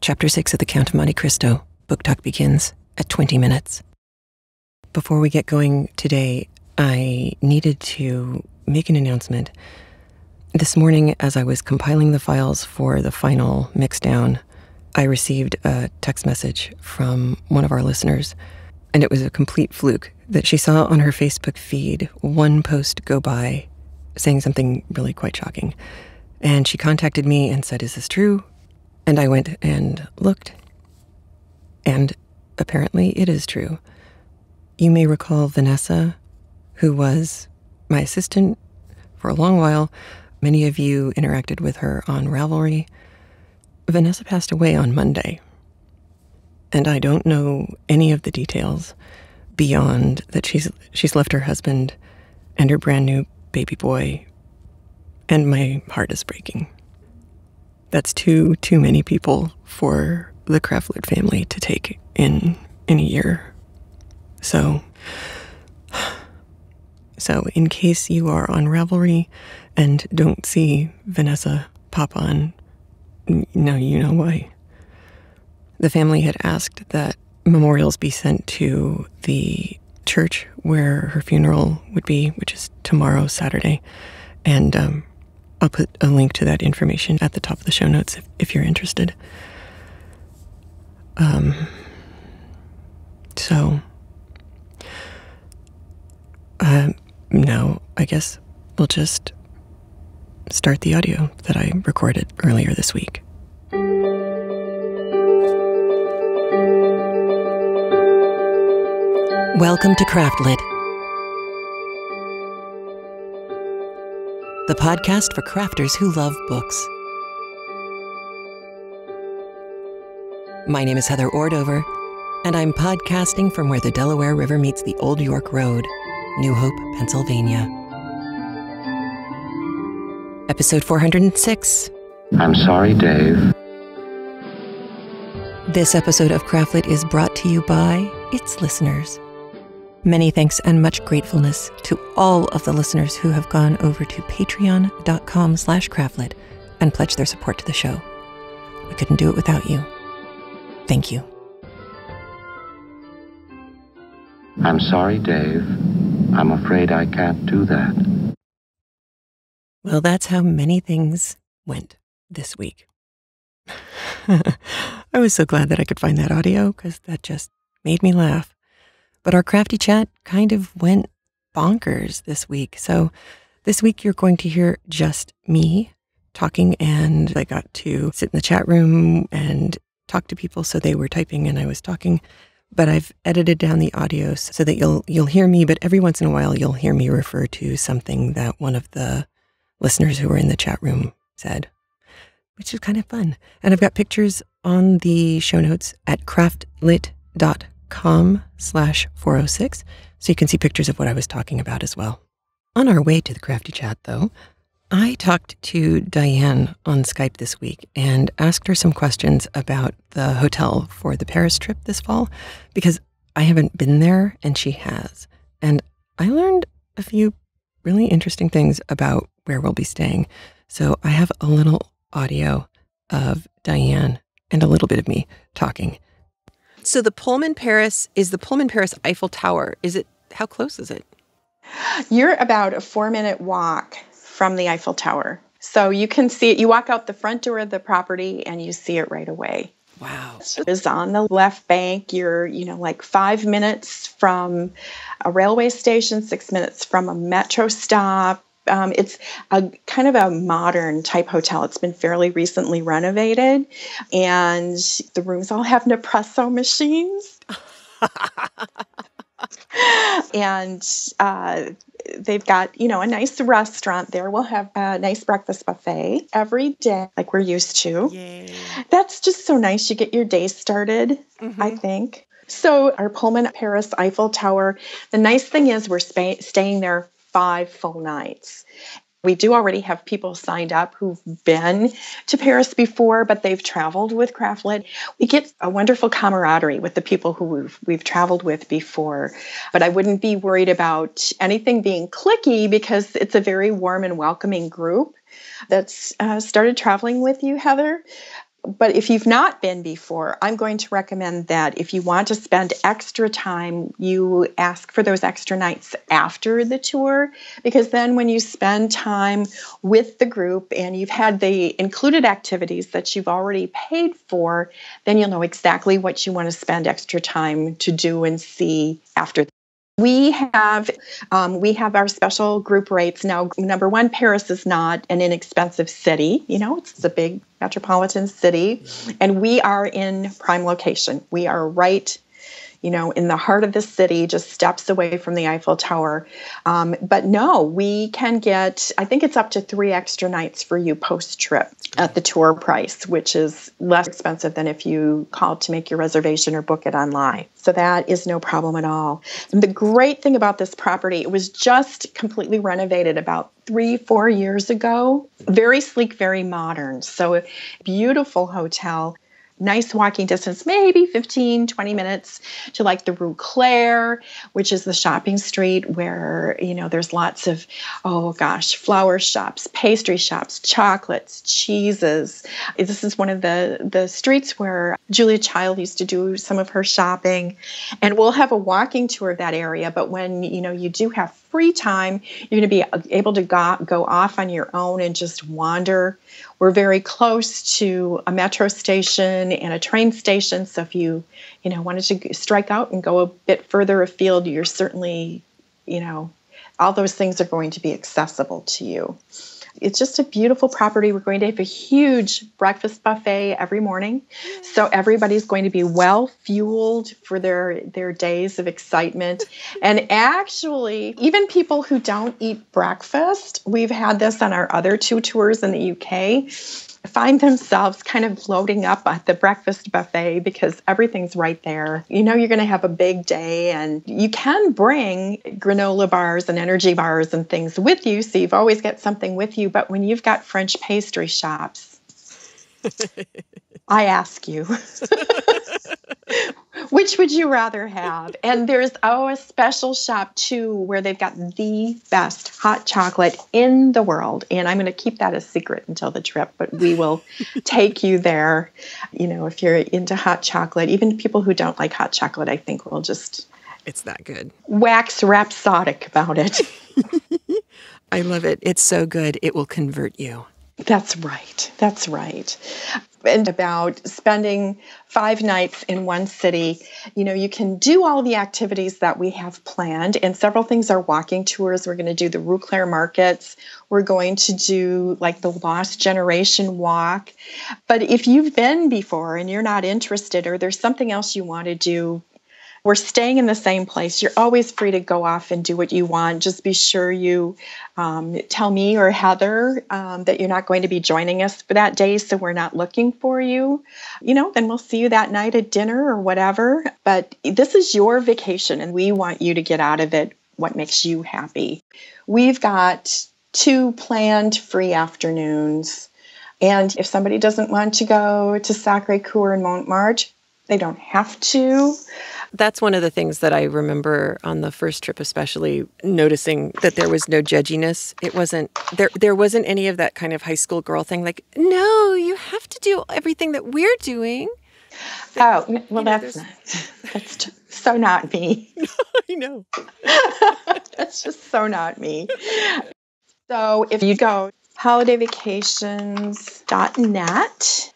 Chapter 6 of the Count of Monte Cristo. Book talk begins at 20 minutes. Before we get going today, I needed to make an announcement. This morning, as I was compiling the files for the final mixdown, I received a text message from one of our listeners, and it was a complete fluke that she saw on her Facebook feed one post go by saying something really quite shocking. And she contacted me and said, "Is this true?" And I went and looked, and apparently it is true. You may recall Vanessa, who was my assistant for a long while. Many of you interacted with her on Ravelry. Vanessa passed away on Monday, and I don't know any of the details beyond that she's left her husband and her brand new baby boy, and my heart is breaking. That's too many people for the Craftlit family to take in a year. So in case you are on Ravelry and don't see Vanessa pop on, now you know why. The family had asked that memorials be sent to the church where her funeral would be, which is tomorrow, Saturday. And I'll put a link to that information at the top of the show notes if you're interested. Now I guess we'll just start the audio that I recorded earlier this week. Welcome to Craftlit, the podcast for crafters who love books. My name is Heather Ordover, and I'm podcasting from where the Delaware River meets the Old York Road, New Hope, Pennsylvania. Episode 406. I'm sorry, Dave. This episode of Craftlit is brought to you by its listeners. Many thanks and much gratefulness to all of the listeners who have gone over to patreon.com/Craftlit and pledged their support to the show. I couldn't do it without you. Thank you. I'm sorry, Dave. I'm afraid I can't do that. Well, that's how many things went this week. I was so glad that I could find that audio because that just made me laugh. But our crafty chat kind of went bonkers this week. So this week you're going to hear just me talking, and I got to sit in the chat room and talk to people. So they were typing and I was talking. But I've edited down the audio so that you'll hear me, but every once in a while you'll hear me refer to something that one of the listeners who were in the chat room said, which is kind of fun. And I've got pictures on the show notes at craftlit.com/406, so you can see pictures of what I was talking about as well. On our way to the crafty chat, though, I talked to Diane on Skype this week and asked her some questions about the hotel for the Paris trip this fall, because I haven't been there and she has. And I learned a few really interesting things about where we'll be staying. So I have a little audio of Diane and a little bit of me talking. So the Pullman Paris is the Pullman Paris Eiffel Tower. How close is it? You're about a 4-minute walk from the Eiffel Tower. So you can see it. You walk out the front door of the property and you see it right away. Wow. So it's on the left bank. You're, like 5 minutes from a railway station, 6 minutes from a metro stop. It's a kind of a modern type hotel. It's been fairly recently renovated, and the rooms all have Nespresso machines. And they've got, a nice restaurant there. We'll have a nice breakfast buffet every day, like we're used to. Yay. That's just so nice. You get your day started, I think. So our Pullman Paris Eiffel Tower, the nice thing is we're staying there 5 full nights. We do already have people signed up who've been to Paris before, but they've traveled with Craftlit. We get a wonderful camaraderie with the people who we've traveled with before. But I wouldn't be worried about anything being cliquey because it's a very warm and welcoming group that's started traveling with you, Heather. But if you've not been before, I'm going to recommend that if you want to spend extra time, you ask for those extra nights after the tour, because then when you spend time with the group and you've had the included activities that you've already paid for, then you'll know exactly what you want to spend extra time to do and see after. We have our special group rates. Now, number one, Paris is not an inexpensive city. It's a big metropolitan city, and we are in prime location. We are right, in the heart of the city, just steps away from the Eiffel Tower. But no, we can get, I think it's up to 3 extra nights for you post-trip at the tour price, which is less expensive than if you called to make your reservation or book it online. So that is no problem at all. And the great thing about this property, it was just completely renovated about 3-4 years ago. Very sleek, very modern. So a beautiful hotel. Nice walking distance, maybe 15, 20 minutes to like the Rue Claire, which is the shopping street where, there's lots of, flower shops, pastry shops, chocolates, cheeses. This is one of the streets where Julia Child used to do some of her shopping. And we'll have a walking tour of that area. But when, you do have free time, you're going to be able to go off on your own and just wander. We're very close to a metro station and a train station. So if you, wanted to strike out and go a bit further afield, you're certainly, all those things are going to be accessible to you. It's just a beautiful property. We're going to have a huge breakfast buffet every morning. So everybody's going to be well fueled for their days of excitement. And actually, even people who don't eat breakfast, we've had this on our other 2 tours in the UK, find themselves kind of loading up at the breakfast buffet because everything's right there. You're going to have a big day, and you can bring granola bars and energy bars and things with you, so you've always got something with you. But when you've got French pastry shops, I ask you, which would you rather have? And there's a special shop too where they've got the best hot chocolate in the world. And I'm going to keep that a secret until the trip, but we will take you there. If you're into hot chocolate, even people who don't like hot chocolate, I think will just... It's that good. Wax rhapsodic about it. I love it. It's so good. It will convert you. That's right. That's right. And about spending 5 nights in one city, you can do all the activities that we have planned. And several things are walking tours. We're going to do the Rue Claire markets. We're going to do like the Lost Generation walk. But if you've been before and you're not interested, or there's something else you want to do, we're staying in the same place. You're always free to go off and do what you want. Just be sure you tell me or Heather that you're not going to be joining us for that day, so we're not looking for you. Then we'll see you that night at dinner or whatever. But this is your vacation, and we want you to get out of it what makes you happy. We've got 2 planned free afternoons. And if somebody doesn't want to go to Sacré-Cœur and Montmartre, they don't have to. That's one of the things that I remember on the first trip, especially noticing that there was no judginess. It wasn't there wasn't any of that kind of high school girl thing like, no, you have to do everything that we're doing. That's so not me. I know. That's just so not me. So if you go holidayvacations.net,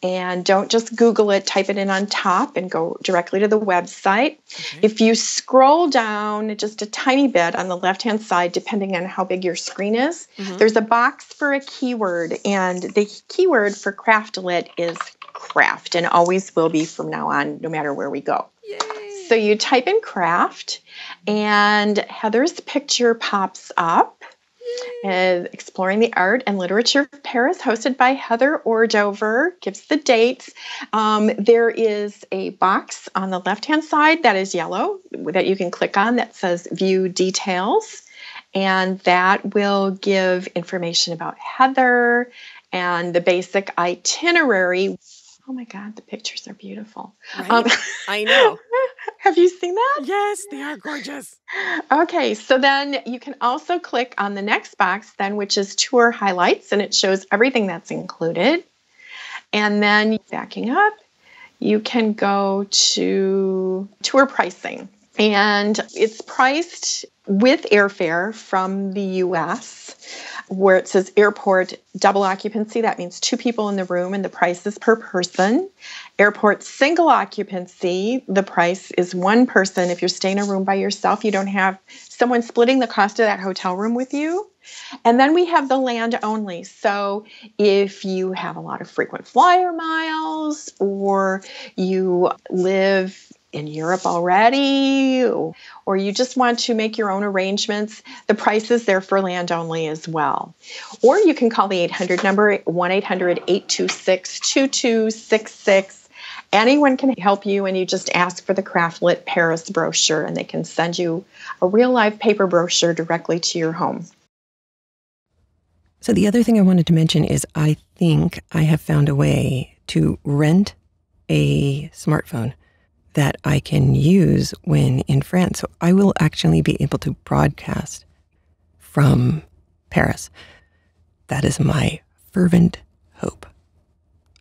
and don't just Google it, type it in on top and go directly to the website. Okay. If you scroll down just a tiny bit on the left-hand side, depending on how big your screen is, there's a box for a keyword. And the keyword for Craftlit is craft, and always will be from now on, no matter where we go. Yay. So you type in craft, and Heather's picture pops up. Exploring the Art and Literature of Paris, hosted by Heather Ordover, gives the dates. There is a box on the left-hand side that is yellow that you can click on that says View Details, and that will give information about Heather and the basic itinerary. Oh my God, the pictures are beautiful. Right? I know. Have you seen that? Yes, they are gorgeous. Okay, so then you can also click on the next box then, which is Tour Highlights, and it shows everything that's included. And then backing up, you can go to tour pricing. And it's priced with airfare from the US, where it says airport double occupancy. That means 2 people in the room and the price is per person. Airport single occupancy, the price is 1 person. If you're staying in a room by yourself, you don't have someone splitting the cost of that hotel room with you. And then we have the land only. So if you have a lot of frequent flyer miles, or you live in Europe already, or you just want to make your own arrangements, the price is there for land only as well. Or you can call the 800 number, 1-800-826-2266. Anyone can help you, and you just ask for the Craftlit Paris brochure, and they can send you a real live paper brochure directly to your home. So the other thing I wanted to mention is I think I have found a way to rent a smartphone that I can use when in France. So I will actually be able to broadcast from Paris. That is my fervent hope.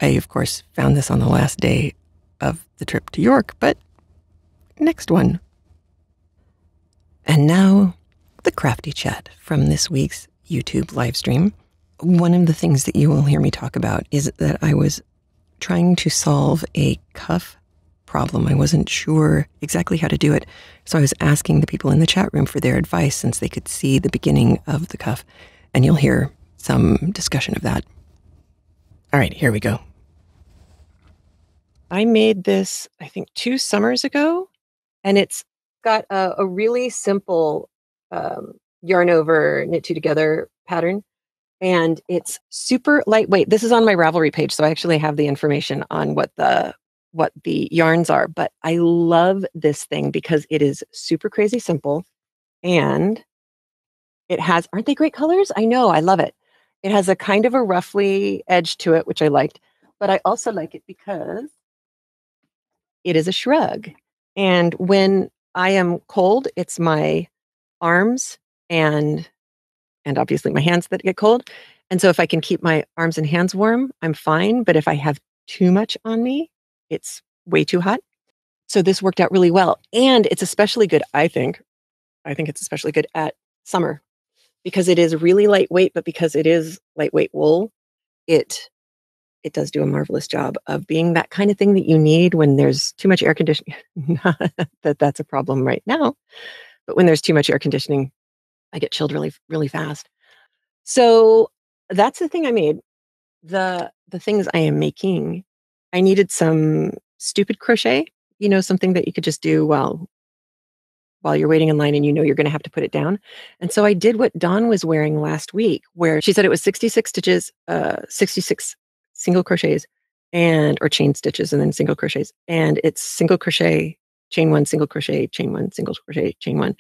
I, of course, found this on the last day of the trip to York, but next one. And now, the crafty chat from this week's YouTube live stream. One of the things that you will hear me talk about is that I was trying to solve a cuff problem. I wasn't sure exactly how to do it, so I was asking the people in the chat room for their advice since they could see the beginning of the cuff, and you'll hear some discussion of that. All right, here we go. I made this, I think, 2 summers ago, and it's got a really simple yarn over, knit 2 together pattern, and it's super lightweight. This is on my Ravelry page, so I actually have the information on what the yarns are, but I love this thing because it is super crazy simple, and it has, aren't they great colors? I know, I love it. It has a kind of a roughly edge to it, which I liked, but I also like it because it is a shrug. And when I am cold, it's my arms and obviously my hands that get cold. And so if I can keep my arms and hands warm, I'm fine. But if I have too much on me, it's way too hot. So this worked out really well. And it's especially good, I think it's especially good at summer because it is really lightweight, but because it is lightweight wool, it does do a marvelous job of being that kind of thing that you need when there's too much air conditioning. Not that that's a problem right now, but when there's too much air conditioning, I get chilled really, really fast. So that's the thing I made. The things I am making, I needed some stupid crochet, something that you could just do while you're waiting in line and you're going to have to put it down. And so I did what Dawn was wearing last week, where she said it was 66 stitches, 66 single crochets or chain stitches and then single crochets. And it's single crochet, chain 1, single crochet, chain 1, single crochet, chain 1.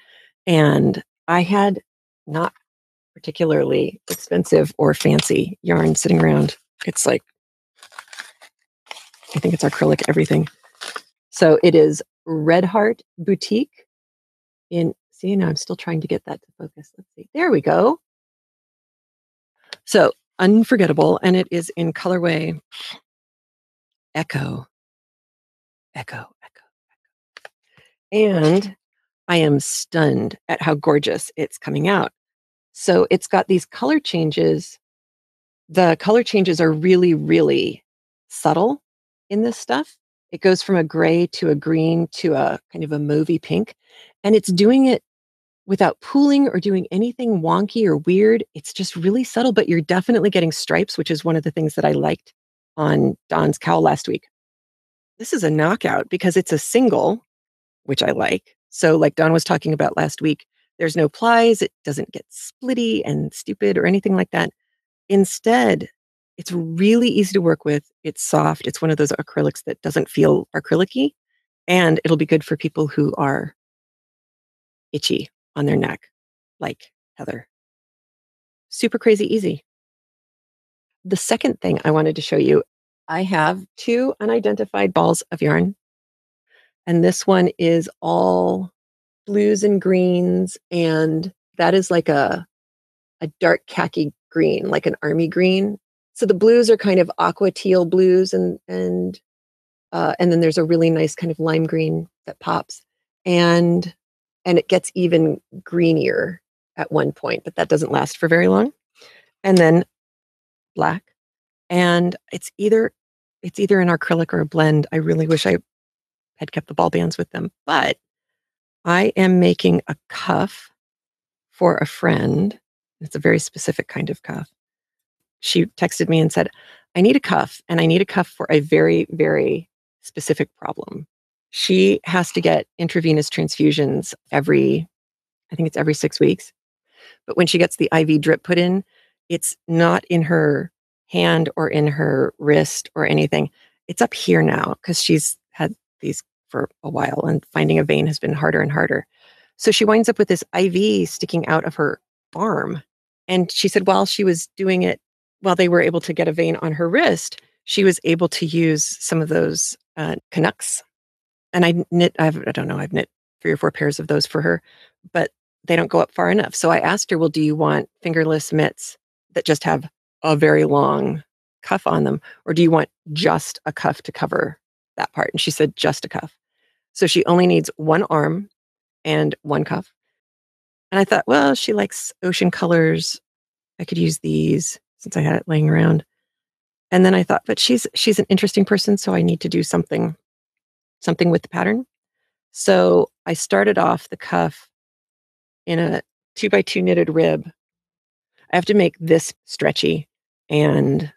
And I had not particularly expensive or fancy yarn sitting around. It's like, I think it's acrylic everything. So it is Red Heart Boutique now I'm still trying to get that to focus. Let's see. There we go. So unforgettable. And it is in colorway Echo. And I am stunned at how gorgeous it's coming out. So it's got these color changes. The color changes are really, really subtle in this stuff. It goes from a gray to a green to a kind of a mauvey pink. And it's doing it without pooling or doing anything wonky or weird. It's just really subtle, but you're definitely getting stripes, which is one of the things that I liked on Dawn's cowl last week. This is a knockout because it's a single, which I like. So like Dawn was talking about last week, there's no plies. It doesn't get splitty and stupid or anything like that. Instead, it's really easy to work with. It's soft. It's one of those acrylics that doesn't feel acrylic-y, and it'll be good for people who are itchy on their neck, like Heather. Super crazy easy. The second thing I wanted to show you, I have 2 unidentified balls of yarn. And this one is all blues and greens. And that is like a dark khaki green, like an army green. So the blues are kind of aqua teal blues, and then there's a really nice kind of lime green that pops, and it gets even greenier at one point, but that doesn't last for very long. And then black, and it's either an acrylic or a blend. I really wish I had kept the ball bands with them, but I am making a cuff for a friend. It's a very specific kind of cuff. She texted me and said, I need a cuff, and I need a cuff for a very, very specific problem. She has to get intravenous transfusions I think it's every 6 weeks. But when she gets the IV drip put in, it's not in her hand or in her wrist or anything. It's up here now because she's had these for a while, and finding a vein has been harder and harder. So she winds up with this IV sticking out of her arm. And she said while she was doing it, while they were able to get a vein on her wrist, she was able to use some of those Canucks. And I've knit 3 or 4 pairs of those for her, but they don't go up far enough. So I asked her, well, do you want fingerless mitts that just have a very long cuff on them? Or do you want just a cuff to cover that part? And she said, just a cuff. So she only needs one arm and one cuff. And I thought, well, she likes ocean colors. I could use these since I had it laying around. And then I thought, but she's an interesting person, so I need to do something with the pattern. So I started off the cuff in a 2x2 knitted rib. I have to make this stretchy and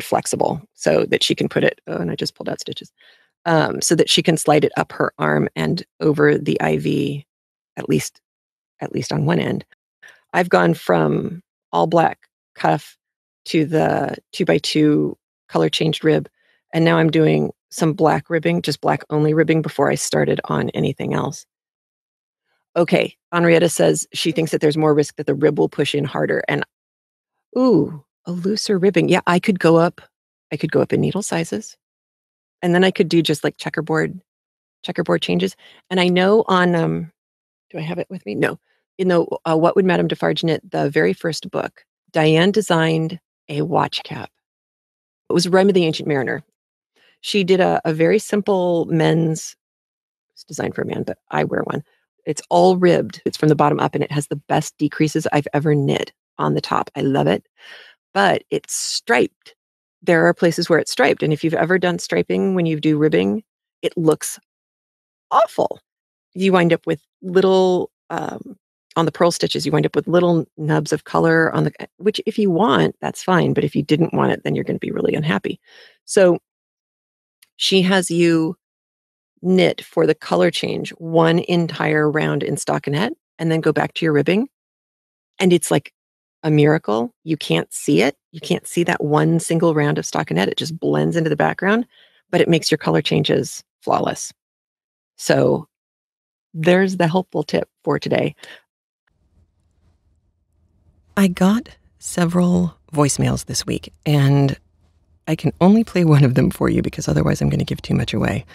flexible so that she can put it. Oh, and I just pulled out stitches. So that she can slide it up her arm and over the IV, at least on one end. I've gone from all black cuff to the 2x2 color changed rib, and now I'm doing some black ribbing, just black only ribbing before I started on anything else. Okay, Henrietta says she thinks that there's more risk that the rib will push in harder. And ooh, a looser ribbing. Yeah, I could go up in needle sizes. And then I could do just like checkerboard changes. And I know on do I have it with me? No. In the What Would Madame Defarge Knit, the very first book, Diane designed a watch cap. It was Rime of the Ancient Mariner. She did a very simple men's, it's designed for a man, but I wear one. It's all ribbed. It's from the bottom up, and it has the best decreases I've ever knit on the top. I love it. But it's striped. There are places where it's striped. And if you've ever done striping when you do ribbing, it looks awful. You wind up with little, on the purl stitches, you wind up with little nubs of color on which if you want, that's fine. But if you didn't want it, then you're going to be really unhappy. So she has you knit for the color change one entire round in stockinette and then go back to your ribbing. And it's like a miracle. You can't see it. You can't see that one single round of stockinette. It just blends into the background, but it makes your color changes flawless. So there's the helpful tip for today. I got several voicemails this week, and I can only play one of them for you because otherwise I'm going to give too much away.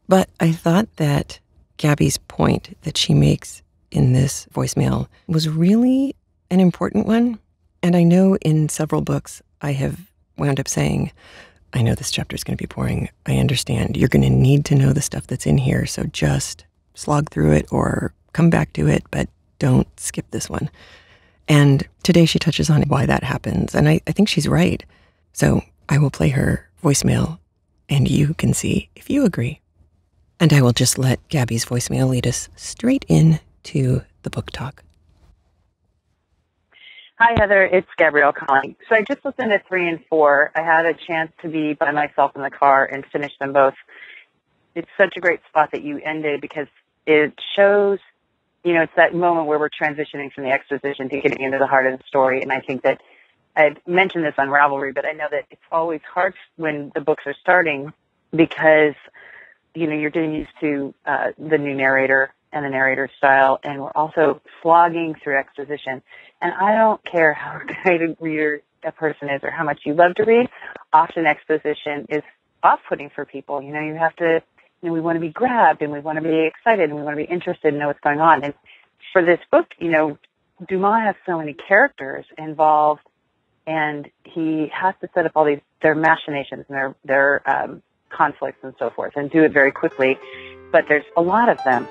But I thought that Gabby's point that she makes in this voicemail was really an important one. And I know in several books I have wound up saying, I know this chapter is going to be boring. I understand. You're going to need to know the stuff that's in here. So just slog through it or come back to it, but don't skip this one. And today she touches on why that happens. And I think she's right. So I will play her voicemail and you can see if you agree. And I will just let Gabby's voicemail lead us straight into the book talk. Hi, Heather. It's Gabrielle calling. So I just listened to 3 and 4. I had a chance to be by myself in the car and finish them both. It's such a great spot that you ended because it shows, it's that moment where we're transitioning from the exposition to getting into the heart of the story. And I think that I've mentioned this on Ravelry, but I know that it's always hard when the books are starting because, you're getting used to the new narrator and the narrator style, and we're also slogging through exposition. And I don't care how great a reader a person is or how much you love to read, often exposition is off-putting for people. You have to, we want to be grabbed and we want to be excited and we want to be interested and know what's going on. And for this book, Dumas has so many characters involved and he has to set up all their machinations and their conflicts and so forth, and do it very quickly. But there's a lot of them.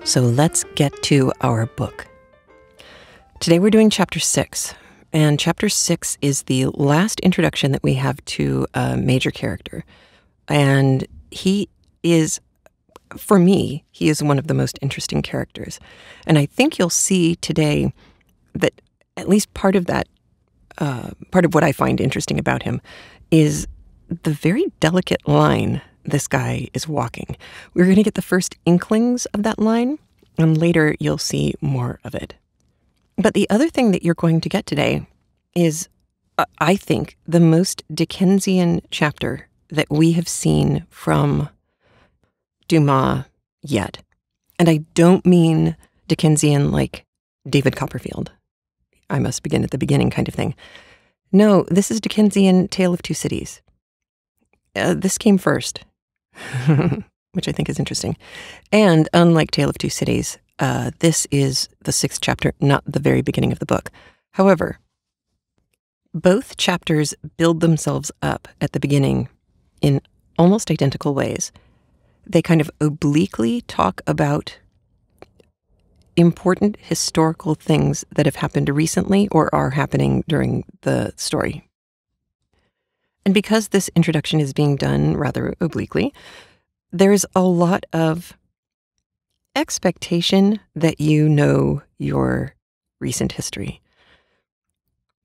So let's get to our book. Today we're doing Chapter 6, and Chapter 6 is the last introduction that we have to a major character. And he is, for me, he is one of the most interesting characters. And I think you'll see today that at least part of that, part of what I find interesting about him is the very delicate line this guy is walking. We're going to get the first inklings of that line, and later you'll see more of it. But the other thing that you're going to get today is, I think, the most Dickensian chapter that we have seen from Dumas yet. And I don't mean Dickensian like David Copperfield. I must begin at the beginning kind of thing. No, this is Dickensian Tale of Two Cities. This came first, which I think is interesting. And unlike Tale of Two Cities, this is the 6th chapter, not the very beginning of the book. However, both chapters build themselves up at the beginning in almost identical ways. They kind of obliquely talk about important historical things that have happened recently or are happening during the story. And because this introduction is being done rather obliquely, there's a lot of expectation that you know your recent history.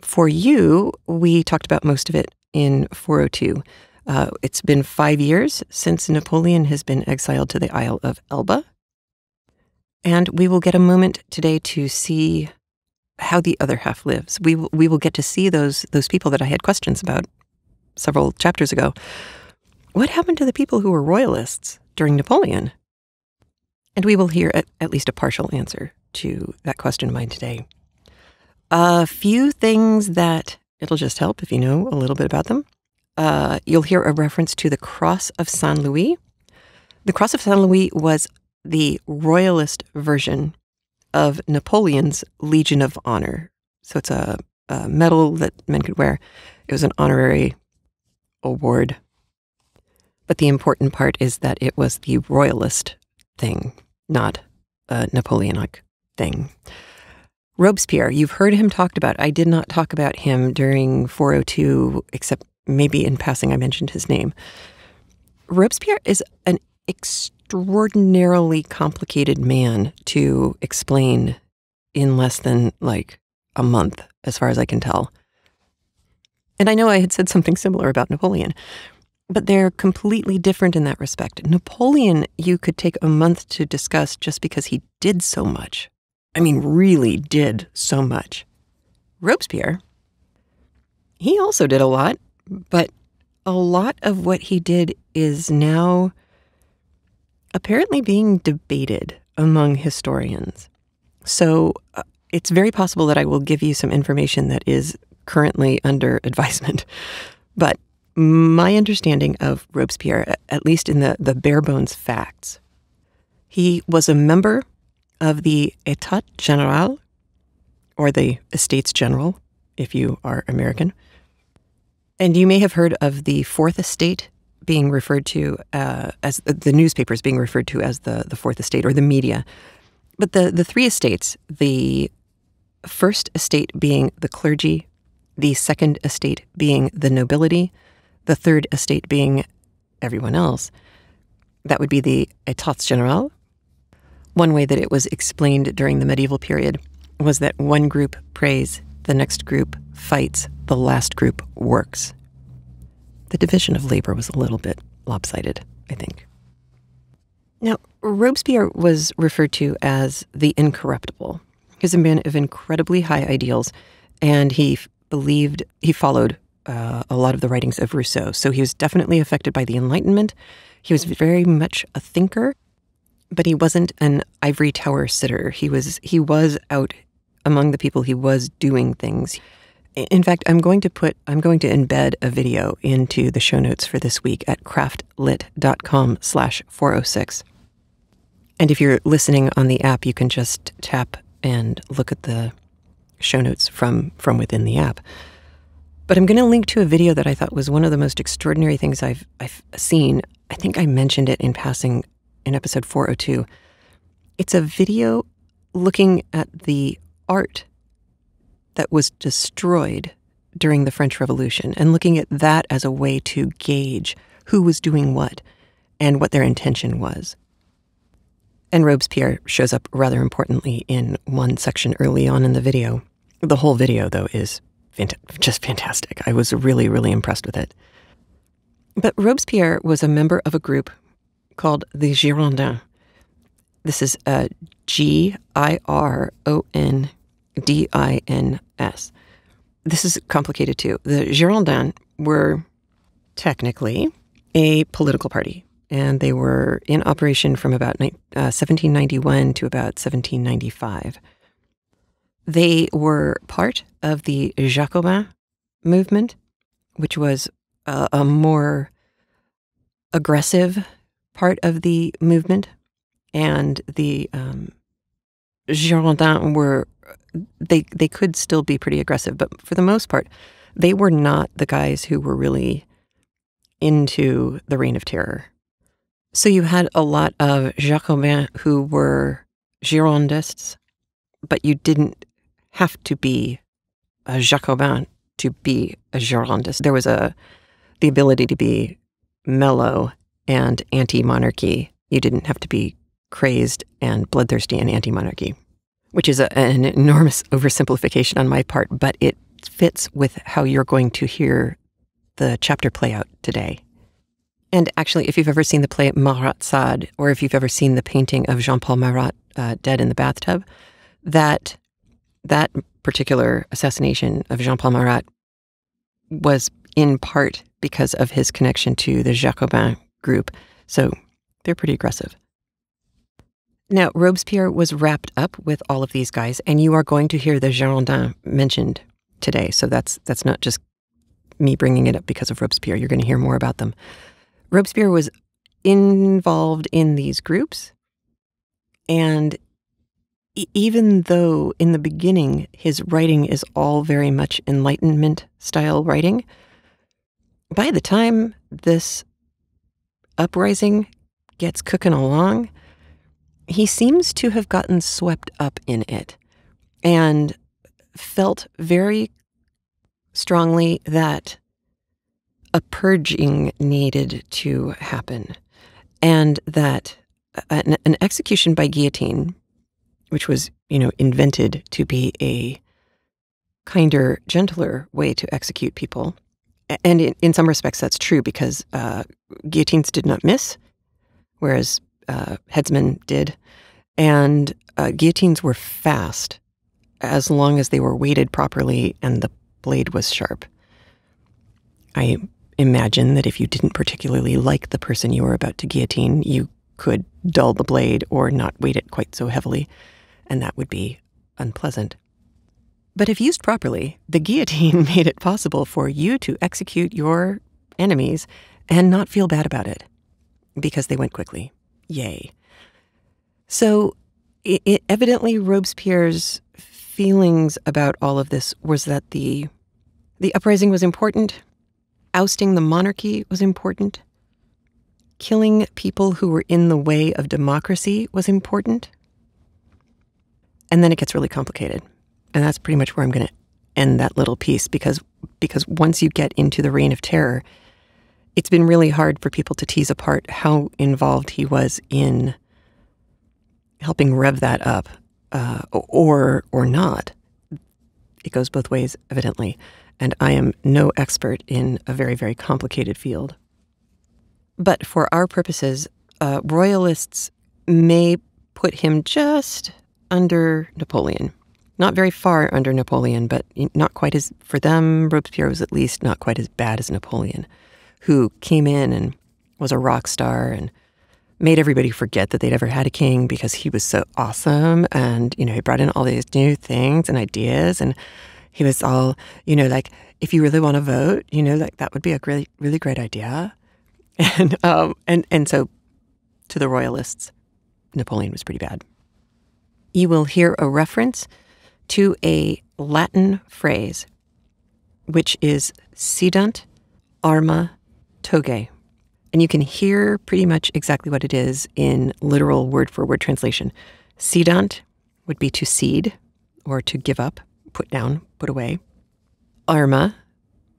For you, we talked about most of it in 402. It's been 5 years since Napoleon has been exiled to the Isle of Elba. And we will get a moment today to see how the other half lives. We will get to see those people that I had questions about several chapters ago. What happened to the people who were royalists during Napoleon? And we will hear at least a partial answer to that question of mine today. A few things that it'll just help if you know a little bit about them. You'll hear a reference to the Cross of Saint Louis. The Cross of Saint Louis was the royalist version of Napoleon's Legion of Honor. So it's a medal that men could wear. It was an honorary award. But the important part is that it was the royalist thing, not a Napoleonic thing. Robespierre, you've heard him talked about. I did not talk about him during 402, except maybe in passing I mentioned his name. Robespierre is an extraordinarily complicated man to explain in less than like a month, as far as I can tell. And I know I had said something similar about Napoleon, but they're completely different in that respect. Napoleon, you could take a month to discuss just because he did so much. I mean, really did so much. Robespierre, he also did a lot, but a lot of what he did is now apparently being debated among historians. So it's very possible that I will give you some information that is currently under advisement. But my understanding of Robespierre, at least in the bare bones facts, he was a member of the État Général, or the Estates General, if you are American. And you may have heard of the Fourth Estate being referred to as the newspapers being referred to as the Fourth Estate, or the media. But the three estates, the first estate being the clergy, the second estate being the nobility, the third estate being everyone else, that would be the États Généraux. One way that it was explained during the medieval period was that one group prays, the next group fights, the last group works. The division of labor was a little bit lopsided, I think. Now, Robespierre was referred to as the incorruptible. He was a man of incredibly high ideals, and he followed a lot of the writings of Rousseau. So he was definitely affected by the Enlightenment. He was very much a thinker, but he wasn't an ivory tower sitter. He was out among the people. He was doing things. In fact, I'm going to embed a video into the show notes for this week at craftlit.com/406. And if you're listening on the app, you can just tap and look at the show notes from within the app. But I'm going to link to a video that I thought was one of the most extraordinary things I've seen. I think I mentioned it in passing in episode 402. It's a video looking at the art that was destroyed during the French Revolution and looking at that as a way to gauge who was doing what and what their intention was. And Robespierre shows up rather importantly in one section early on in the video. The whole video, though, is just fantastic. I was really, really impressed with it. But Robespierre was a member of a group called the Girondins. This is Girondins. This is complicated, too. The Girondins were technically a political party, and they were in operation from about 1791 to about 1795. They were part of the Jacobin movement, which was a more aggressive part of the movement. And the Girondins were, they could still be pretty aggressive, but for the most part, they were not the guys who were really into the Reign of Terror. So you had a lot of Jacobins who were Girondists, but you didn't have to be a Jacobin to be a Girondist. There was the ability to be mellow and anti-monarchy. You didn't have to be crazed and bloodthirsty and anti-monarchy, which is an enormous oversimplification on my part, but it fits with how you're going to hear the chapter play out today. And actually, if you've ever seen the play Marat Sade, or if you've ever seen the painting of Jean-Paul Marat dead in the bathtub, that particular assassination of Jean-Paul Marat was in part because of his connection to the Jacobin group. So they're pretty aggressive. Now, Robespierre was wrapped up with all of these guys, and you are going to hear the Girondins mentioned today. So that's not just me bringing it up because of Robespierre. You're going to hear more about them. Robespierre was involved in these groups, and even though in the beginning his writing is all very much Enlightenment-style writing, by the time this uprising gets cooking along, he seems to have gotten swept up in it and felt very strongly that a purging needed to happen, and that an execution by guillotine, which was, invented to be a kinder, gentler way to execute people. And in some respects, that's true because guillotines did not miss, whereas headsmen did. And guillotines were fast as long as they were weighted properly and the blade was sharp. I imagine that if you didn't particularly like the person you were about to guillotine, you could dull the blade or not weight it quite so heavily, and that would be unpleasant. But if used properly, the guillotine made it possible for you to execute your enemies and not feel bad about it because they went quickly. Yay. So evidently Robespierre's feelings about all of this was that the uprising was important, ousting the monarchy was important, killing people who were in the way of democracy was important. And then it gets really complicated. And that's pretty much where I'm going to end that little piece, because once you get into the Reign of Terror, it's been really hard for people to tease apart how involved he was in helping rev that up, or not. It goes both ways, evidently. And I am no expert in a very, very complicated field. But for our purposes, royalists may put him just under Napoleon. Not very far under Napoleon, but not quite as, for them, Robespierre was at least not quite as bad as Napoleon, who came in and was a rock star and made everybody forget that they'd ever had a king because he was so awesome. And, he brought in all these new things and ideas, and he was all, like, if you really want to vote, like that would be a really, really great idea. And so to the royalists, Napoleon was pretty bad. you will hear a reference to a Latin phrase, which is Sedant Arma Togae. And you can hear pretty much exactly what it is in literal word-for-word translation. Sedant would be to cede, or to give up, put down, put away. Arma,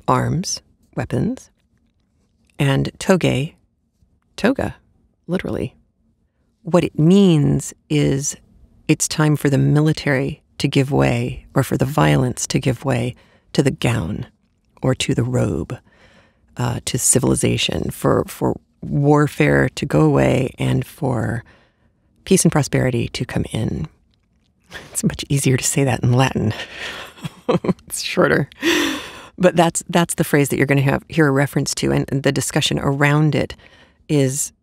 arms, weapons. And togae, toga, literally. What it means is it's time for the military to give way, or for the violence to give way to the gown, or to the robe. To civilization, for warfare to go away, and for peace and prosperity to come in. It's much easier to say that in Latin. It's shorter. But that's the phrase that you're going to hear a reference to, and the discussion around it is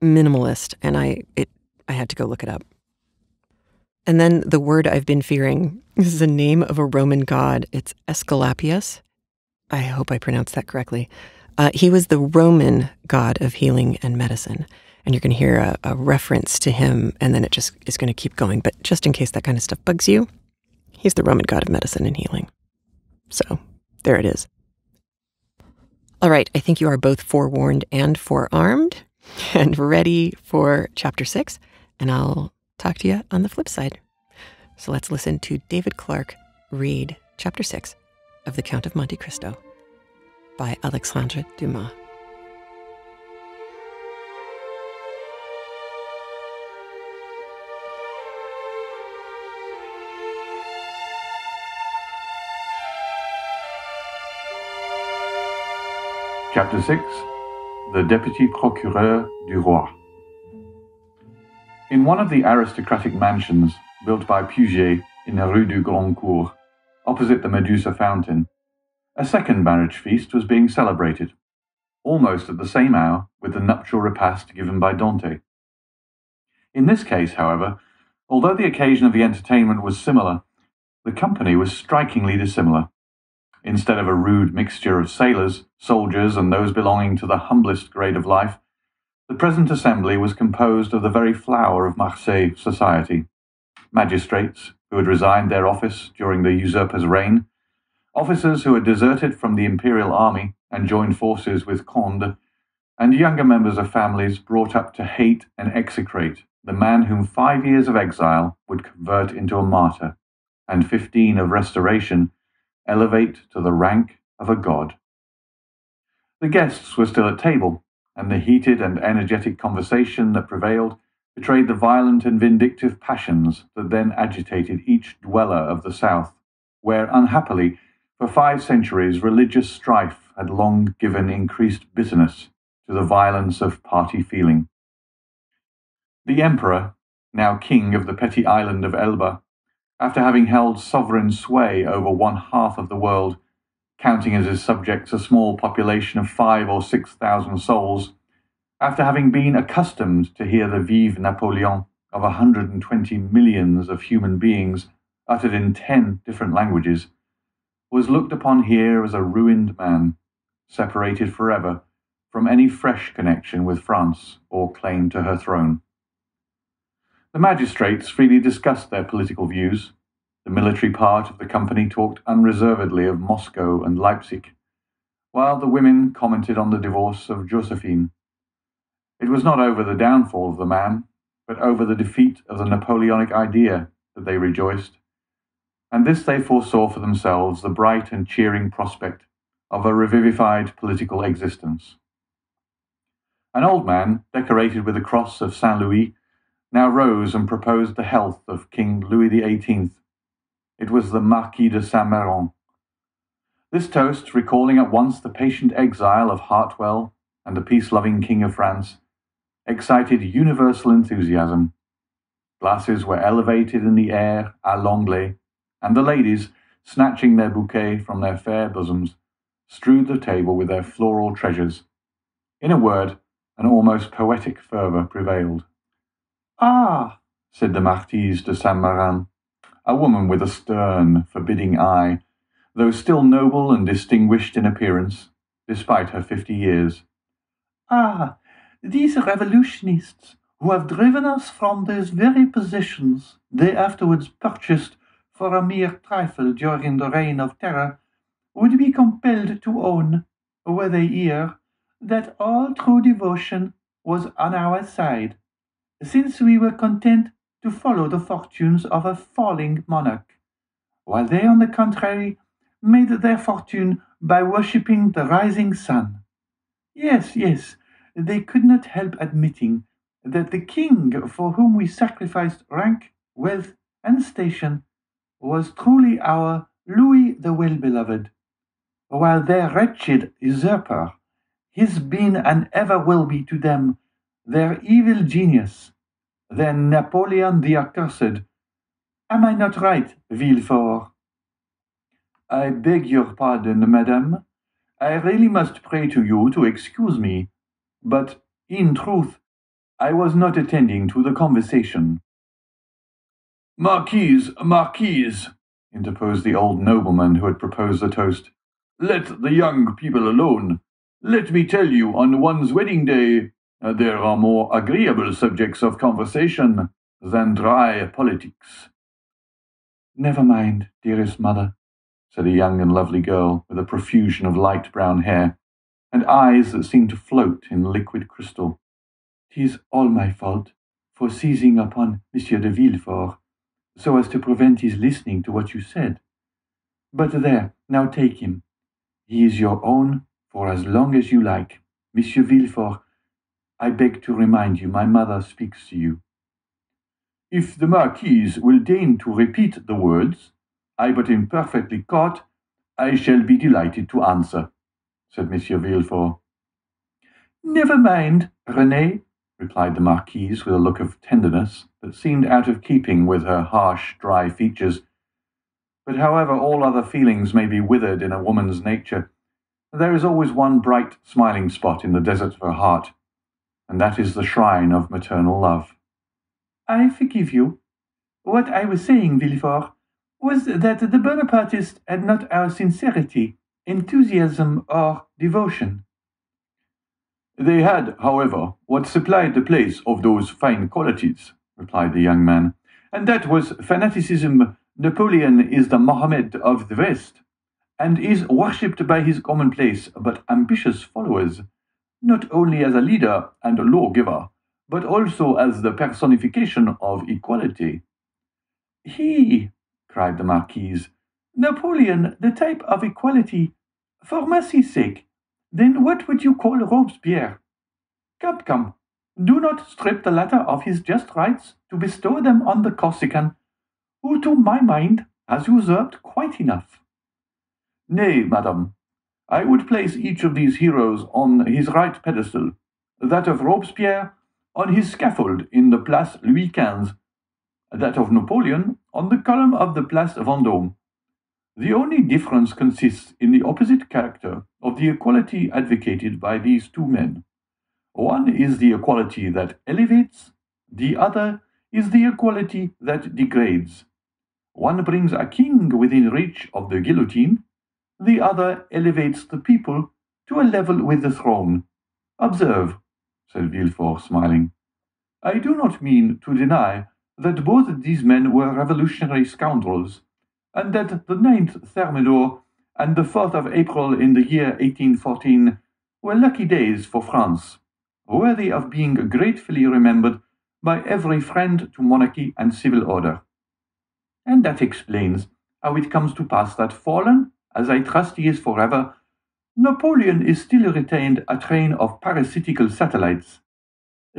minimalist, and I had to go look it up. And then the word I've been fearing is the name of a Roman god. It's Aesculapius. I hope I pronounced that correctly. He was the Roman god of healing and medicine. And you're going to hear a reference to him, and then it just is going to keep going. But just in case that kind of stuff bugs you, he's the Roman god of medicine and healing. So there it is. All right, I think you are both forewarned and forearmed and ready for Chapter 6. And I'll talk to you on the flip side. So let's listen to David Clark read Chapter 6 of The Count of Monte Cristo by Alexandre Dumas. Chapter 6. The Deputy Procureur du Roi. In one of the aristocratic mansions built by Puget in the Rue du Grand Cours, opposite the Medusa Fountain, a second marriage feast was being celebrated, almost at the same hour with the nuptial repast given by Dante. In this case, however, although the occasion of the entertainment was similar, the company was strikingly dissimilar. Instead of a rude mixture of sailors, soldiers, and those belonging to the humblest grade of life, the present assembly was composed of the very flower of Marseille society: magistrates who had resigned their office during the usurper's reign, officers who had deserted from the imperial army and joined forces with Conde, and younger members of families brought up to hate and execrate the man whom 5 years of exile would convert into a martyr, and 15 of restoration elevate to the rank of a god. The guests were still at table, and the heated and energetic conversation that prevailed betrayed the violent and vindictive passions that then agitated each dweller of the South, where, unhappily, for 5 centuries religious strife had long given increased bitterness to the violence of party feeling. The emperor, now king of the petty island of Elba, after having held sovereign sway over 1/2 of the world, counting as his subjects a small population of 5,000 or 6,000 souls, after having been accustomed to hear the Vive Napoleon of 120 millions of human beings uttered in 10 different languages, was looked upon here as a ruined man, separated forever from any fresh connection with France or claim to her throne. The magistrates freely discussed their political views. The military part of the company talked unreservedly of Moscow and Leipzig, while the women commented on the divorce of Josephine. It was not over the downfall of the man, but over the defeat of the Napoleonic idea that they rejoiced, and this they foresaw for themselves the bright and cheering prospect of a revivified political existence. An old man, decorated with the cross of Saint Louis, now rose and proposed the health of King Louis XVIII. It was the Marquis de Saint-Méran. This toast, recalling at once the patient exile of Hartwell and the peace-loving King of France, excited universal enthusiasm. Glasses were elevated in the air à l'anglais, and the ladies, snatching their bouquet from their fair bosoms, strewed the table with their floral treasures. In a word, an almost poetic fervour prevailed. "Ah," said the Marquise de Saint-Méran, a woman with a stern, forbidding eye, though still noble and distinguished in appearance, despite her 50 years. "Ah, these revolutionists, who have driven us from those very possessions they afterwards purchased for a mere trifle during the reign of terror, would be compelled to own, were they here, that all true devotion was on our side, since we were content to follow the fortunes of a falling monarch, while they, on the contrary, made their fortune by worshipping the rising sun. Yes, yes, they could not help admitting that the king for whom we sacrificed rank, wealth, and station was truly our Louis the Well-Beloved, while their wretched usurper has been and ever will be to them their evil genius, their Napoleon the Accursed. Am I not right, Villefort? I beg your pardon, madame. I really must pray to you to excuse me, but, in truth, I was not attending to the conversation. Marquise, Marquise, interposed the old nobleman who had proposed the toast, let the young people alone. Let me tell you, on one's wedding day, there are more agreeable subjects of conversation than dry politics. Never mind, dearest mother, said a young and lovely girl with a profusion of light brown hair, and eyes that seemed to float in liquid crystal. 'Tis all my fault, for seizing upon Monsieur de Villefort, so as to prevent his listening to what you said. But there, now take him. He is your own for as long as you like. Monsieur Villefort, I beg to remind you my mother speaks to you. If the Marquise will deign to repeat the words, I but imperfectly caught, I shall be delighted to answer, said Monsieur Villefort. Never mind, Renée, replied the Marquise with a look of tenderness that seemed out of keeping with her harsh, dry features. But however all other feelings may be withered in a woman's nature, there is always one bright, smiling spot in the desert of her heart, and that is the shrine of maternal love. I forgive you. What I was saying, Villefort, was that the Bonapartists had not our sincerity, enthusiasm, or devotion. They had, however, what supplied the place of those fine qualities, replied the young man, and that was fanaticism. Napoleon is the Mohammed of the West, and is worshipped by his commonplace but ambitious followers, not only as a leader and a lawgiver, but also as the personification of equality. He, cried the Marquise, Napoleon, the type of equality. For mercy's sake, then what would you call Robespierre? Come, come, do not strip the latter of his just rights to bestow them on the Corsican, who, to my mind, has usurped quite enough. Nay, madam, I would place each of these heroes on his right pedestal, that of Robespierre on his scaffold in the Place Louis XV, that of Napoleon on the column of the Place Vendôme. The only difference consists in the opposite character of the equality advocated by these two men. One is the equality that elevates, the other is the equality that degrades. One brings a king within reach of the guillotine, the other elevates the people to a level with the throne. Observe, said Villefort, smiling. I do not mean to deny that both these men were revolutionary scoundrels, and that the 9th Thermidor and the 4th of April in the year 1814 were lucky days for France, worthy of being gratefully remembered by every friend to monarchy and civil order. And that explains how it comes to pass that, fallen, as I trust he is forever, Napoleon is still retained a train of parasitical satellites.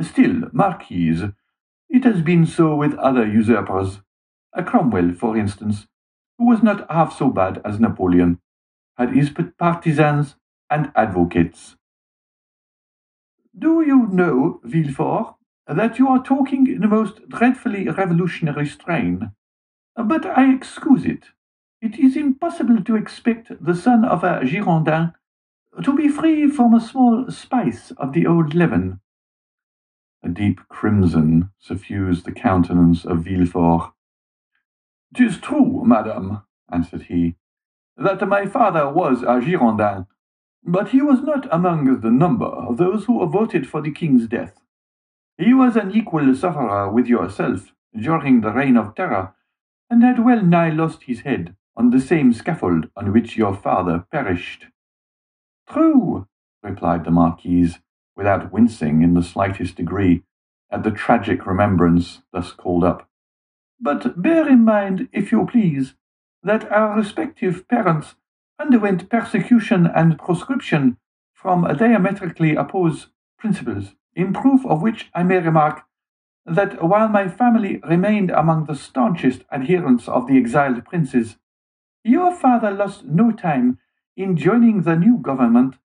Still, Marquise, it has been so with other usurpers. A Cromwell, for instance, who was not half so bad as Napoleon, had his partisans and advocates. Do you know, Villefort, that you are talking in a most dreadfully revolutionary strain? But I excuse it. It is impossible to expect the son of a Girondin to be free from a small spice of the old leaven. A deep crimson suffused the countenance of Villefort. "'Tis true, madame," answered he, "that my father was a Girondin, but he was not among the number of those who voted for the king's death. He was an equal sufferer with yourself during the Reign of Terror, and had well nigh lost his head on the same scaffold on which your father perished." "True," replied the Marquise, without wincing in the slightest degree at the tragic remembrance thus called up. "But bear in mind, if you please, that our respective parents underwent persecution and proscription from diametrically opposed principles, in proof of which I may remark that while my family remained among the staunchest adherents of the exiled princes, your father lost no time in joining the new government,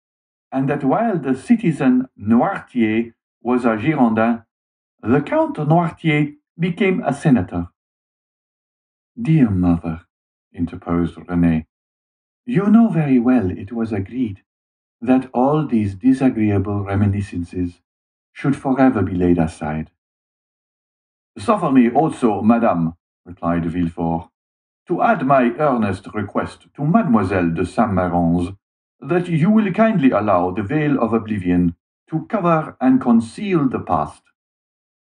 and that while the citizen Noirtier was a Girondin, the Count Noirtier became a senator." "Dear mother," interposed Renée, "you know very well it was agreed that all these disagreeable reminiscences should forever be laid aside." "Suffer me also, madame," replied Villefort, "to add my earnest request to Mademoiselle de Saint-Méran's that you will kindly allow the veil of oblivion to cover and conceal the past.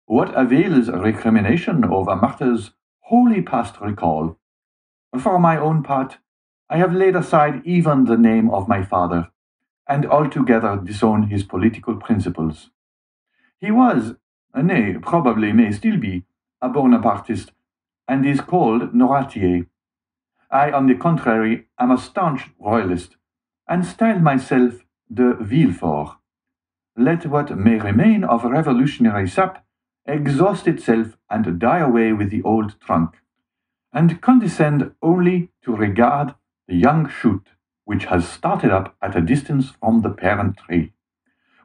What avails recrimination over matters wholly past recall? For my own part, I have laid aside even the name of my father, and altogether disown his political principles. He was, nay, probably may still be, a Bonapartist, and is called Noirtier. I, on the contrary, am a staunch royalist, and style myself de Villefort. Let what may remain of revolutionary sap exhaust itself and die away with the old trunk, and condescend only to regard the young shoot which has started up at a distance from the parent tree,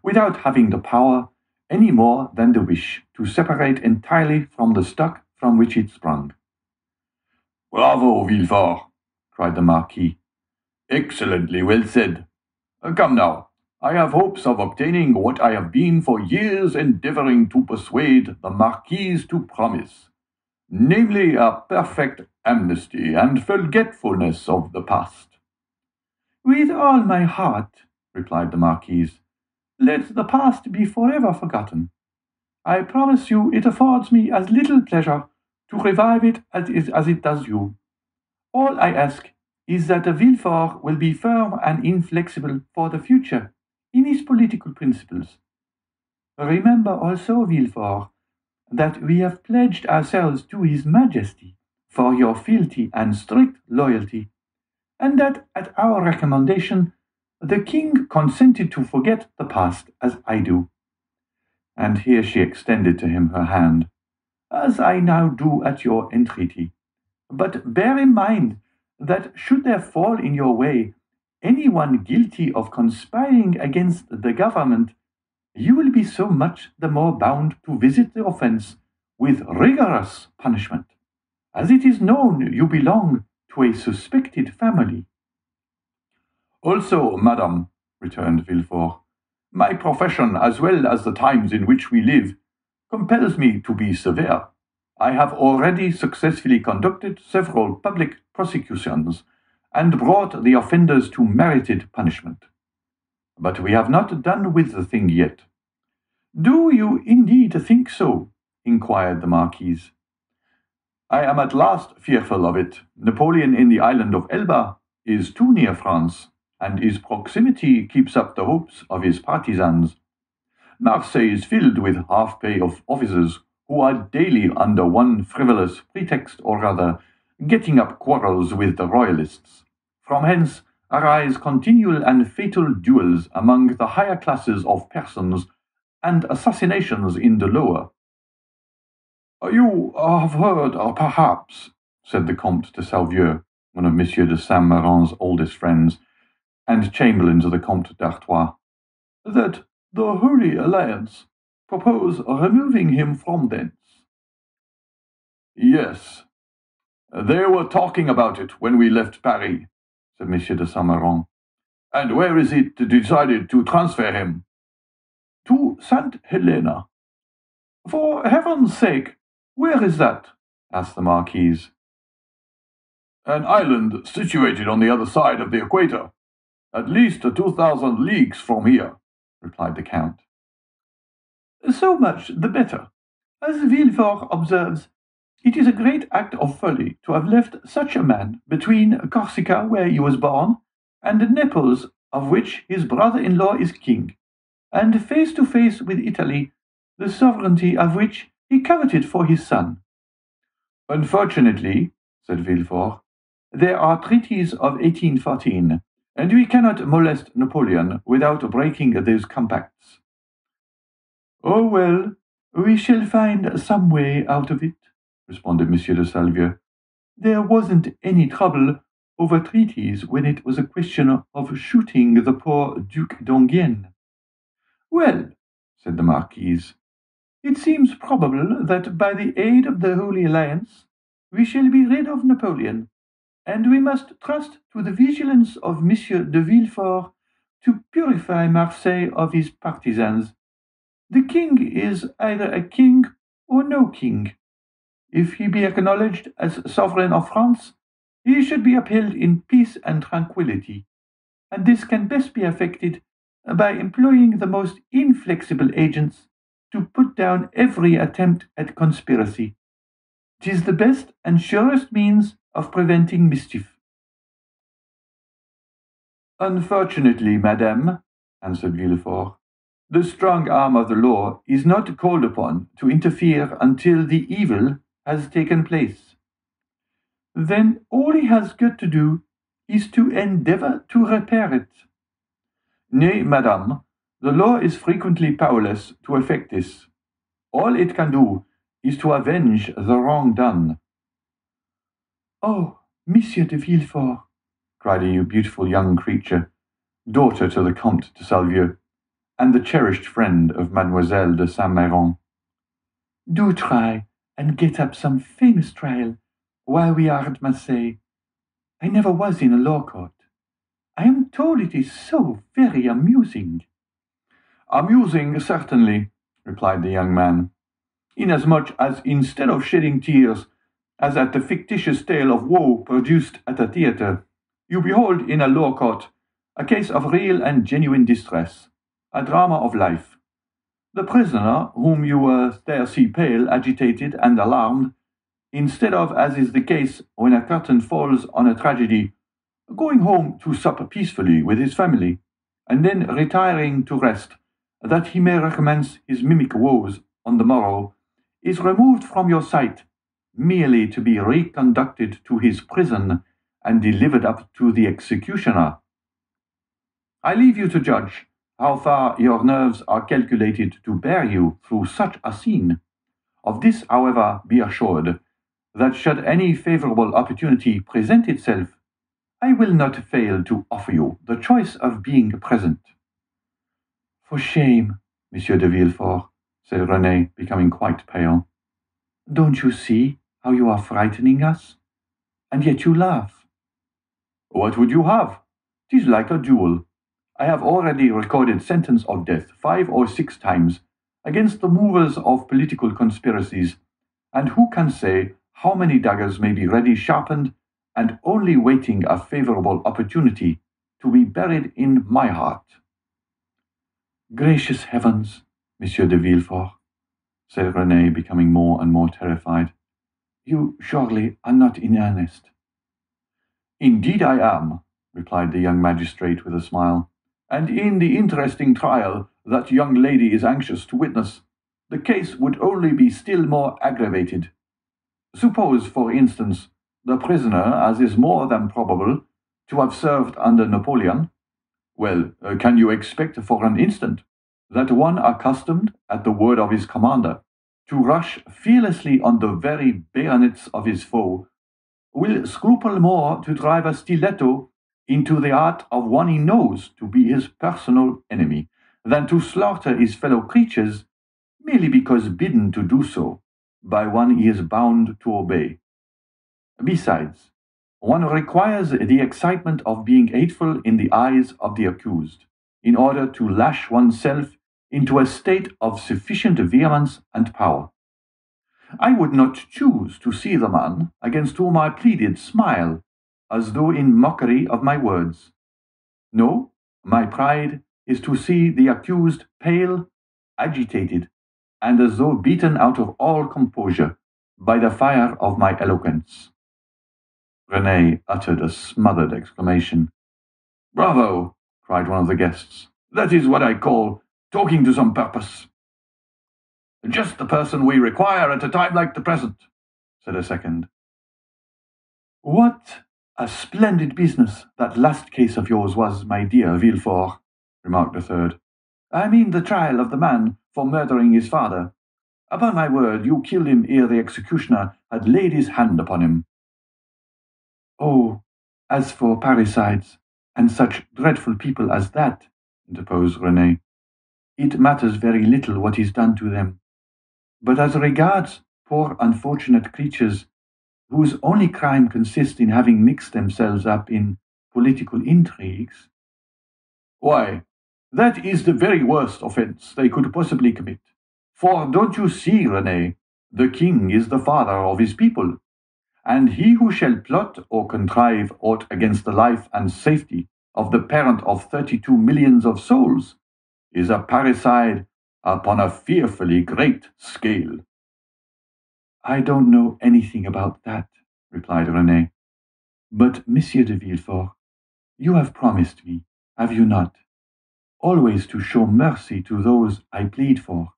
without having the power any more than the wish to separate entirely from the stock from which it sprung." "Bravo, Villefort!" cried the Marquis. "Excellently well said. Come now, I have hopes of obtaining what I have been for years endeavoring to persuade the Marquise to promise, namely a perfect amnesty and forgetfulness of the past." "With all my heart," replied the Marquise. "Let the past be forever forgotten. I promise you it affords me as little pleasure to revive it as it does you. All I ask is that Villefort will be firm and inflexible for the future in his political principles. Remember also, Villefort, that we have pledged ourselves to his Majesty for your fealty and strict loyalty, and that at our recommendation the king consented to forget the past as I do." And here she extended to him her hand, "as I now do at your entreaty. But bear in mind that should there fall in your way anyone guilty of conspiring against the government, you will be so much the more bound to visit the offense with rigorous punishment, as it is known you belong to a suspected family." "Also, madame," returned Villefort, "my profession, as well as the times in which we live, compels me to be severe. I have already successfully conducted several public prosecutions, and brought the offenders to merited punishment. But we have not done with the thing yet." "Do you indeed think so?" inquired the Marquise. "I am at last fearful of it. Napoleon in the island of Elba is too near France, and his proximity keeps up the hopes of his partisans. Marseille is filled with half-pay of officers who are daily, under one frivolous pretext or other, getting up quarrels with the royalists. From hence arise continual and fatal duels among the higher classes of persons, and assassinations in the lower." "You have heard, perhaps," said the Comte de Salvieux, one of Monsieur de Saint-Méran's oldest friends, and chamberlain to the Comte d'Artois, "that the Holy Alliance propose removing him from thence." "Yes, they were talking about it when we left Paris," said Monsieur de Saint-Méran. "And where is it decided to transfer him?" "To St. Helena." "For heaven's sake, where is that?" asked the Marquise. "An island situated on the other side of the equator, at least 2,000 leagues from here," replied the Count. So much the better. As Villefort observes, it is a great act of folly to have left such a man between Corsica, where he was born, and Naples, of which his brother-in-law is king, and face to face with Italy, the sovereignty of which he coveted for his son. Unfortunately, said Villefort, there are treaties of 1814, and we cannot molest Napoleon without breaking those compacts. Oh well, we shall find some way out of it, responded Monsieur de Salvieux. There wasn't any trouble over treaties when it was a question of shooting the poor Duc d'Enghien. Well, said the Marquise, it seems probable that by the aid of the Holy Alliance we shall be rid of Napoleon, and we must trust to the vigilance of Monsieur de Villefort to purify Marseille of his partisans. The king is either a king or no king. If he be acknowledged as sovereign of France, he should be upheld in peace and tranquillity, and this can best be effected by employing the most inflexible agents to put down every attempt at conspiracy. 'Tis the best and surest means of preventing mischief. Unfortunately, madame, answered Villefort, the strong arm of the law is not called upon to interfere until the evil has taken place. Then all he has got to do is to endeavor to repair it. Nay, madame, the law is frequently powerless to effect this. All it can do is to avenge the wrong done. Oh, Monsieur de Villefort, cried a beautiful young creature, daughter to the Comte de Salvieux, and the cherished friend of Mademoiselle de Saint-Méran. Do try and get up some famous trial while we are at Marseille. I never was in a law court. I am told it is so very amusing. Amusing, certainly, replied the young man, inasmuch as instead of shedding tears, as at the fictitious tale of woe produced at a theatre, you behold in a law court a case of real and genuine distress, a drama of life. The prisoner, whom you there see pale, agitated, and alarmed, instead of, as is the case when a curtain falls on a tragedy, going home to sup peacefully with his family, and then retiring to rest, that he may recommence his mimic woes on the morrow, is removed from your sight, merely to be reconducted to his prison and delivered up to the executioner. I leave you to judge how far your nerves are calculated to bear you through such a scene. Of this, however, be assured, that should any favourable opportunity present itself, I will not fail to offer you the choice of being present. For shame, Monsieur de Villefort, said Renée, becoming quite pale. Don't you see how you are frightening us? And yet you laugh. What would you have? 'Tis like a duel. I have already recorded sentence of death 5 or 6 times against the movers of political conspiracies, and who can say how many daggers may be ready sharpened and only waiting a favourable opportunity to be buried in my heart? Gracious heavens, Monsieur de Villefort, said Renée, becoming more and more terrified. You surely are not in earnest. Indeed I am, replied the young magistrate with a smile, and in the interesting trial that young lady is anxious to witness, the case would only be still more aggravated. Suppose, for instance, the prisoner, as is more than probable, to have served under Napoleon. Well, can you expect for an instant that one accustomed, at the word of his commander, to rush fearlessly on the very bayonets of his foe, will scruple more to drive a stiletto into the heart of one he knows to be his personal enemy, than to slaughter his fellow creatures merely because bidden to do so by one he is bound to obey? Besides, one requires the excitement of being hateful in the eyes of the accused, in order to lash oneself into a state of sufficient vehemence and power. I would not choose to see the man against whom I pleaded smile, as though in mockery of my words. No, my pride is to see the accused pale, agitated, and as though beaten out of all composure by the fire of my eloquence. Renee uttered a smothered exclamation. "Bravo!" cried one of the guests. "That is what I call talking to some purpose." "Just the person we require at a time like the present," said a second. "What a splendid business that last case of yours was, my dear Villefort," remarked a third. "I mean the trial of the man for murdering his father. Upon my word, you killed him ere the executioner had laid his hand upon him." "Oh, as for parricides, and such dreadful people as that," interposed Renee, "it matters very little what is done to them. But as regards poor unfortunate creatures whose only crime consists in having mixed themselves up in political intrigues—" "Why, that is the very worst offense they could possibly commit. For don't you see, Renee, the king is the father of his people, and he who shall plot or contrive aught against the life and safety of the parent of 32 millions of souls is a parricide upon a fearfully great scale." "I don't know anything about that," replied Renee. "But, Monsieur de Villefort, you have promised me, have you not, always to show mercy to those I plead for?"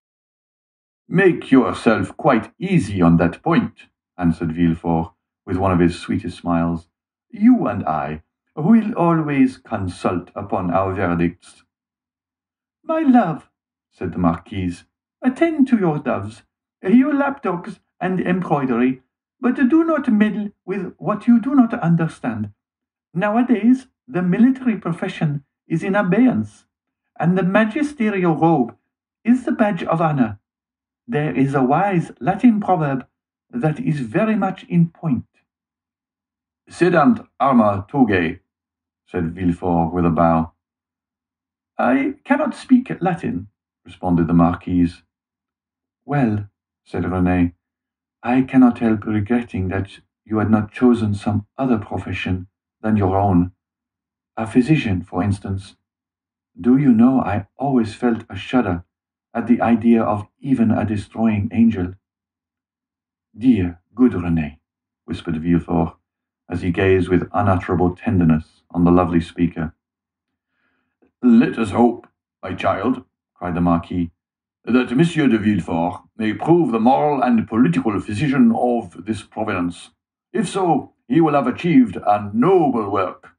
"Make yourself quite easy on that point," answered Villefort, with one of his sweetest smiles. "You and I will always consult upon our verdicts." "My love," said the marquise, "attend to your doves, your lapdogs, and embroidery, but do not meddle with what you do not understand. Nowadays, the military profession is in abeyance, and the magisterial robe is the badge of honor. There is a wise Latin proverb that is very much in point." "Sedant arma togae," said Villefort with a bow. "I cannot speak Latin," responded the marquise. "Well," said Renee, "I cannot help regretting that you had not chosen some other profession than your own. A physician, for instance. Do you know, I always felt a shudder at the idea of even a destroying angel." "Dear, good Renee," whispered Villefort, as he gazed with unutterable tenderness on the lovely speaker. "Let us hope, my child," cried the Marquis, "that Monsieur de Villefort may prove the moral and political physician of this province. If so, he will have achieved a noble work."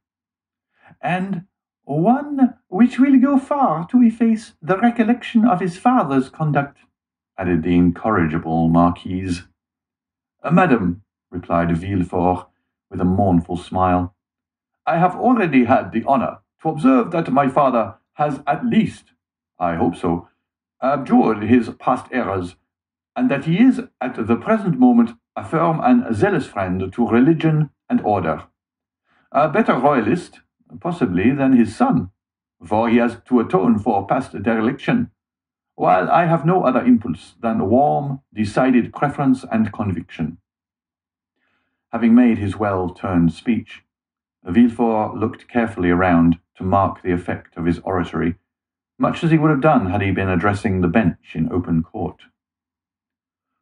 "And one which will go far to efface the recollection of his father's conduct," added the incorrigible Marquise. "Madam," replied Villefort with a mournful smile, "I have already had the honor to observe that my father has at least, I hope so, abjured his past errors, and that he is at the present moment a firm and zealous friend to religion and order. A better royalist, possibly, than his son, for he has to atone for past dereliction, while I have no other impulse than warm, decided preference and conviction." Having made his well-turned speech, Villefort looked carefully around to mark the effect of his oratory, much as he would have done had he been addressing the bench in open court.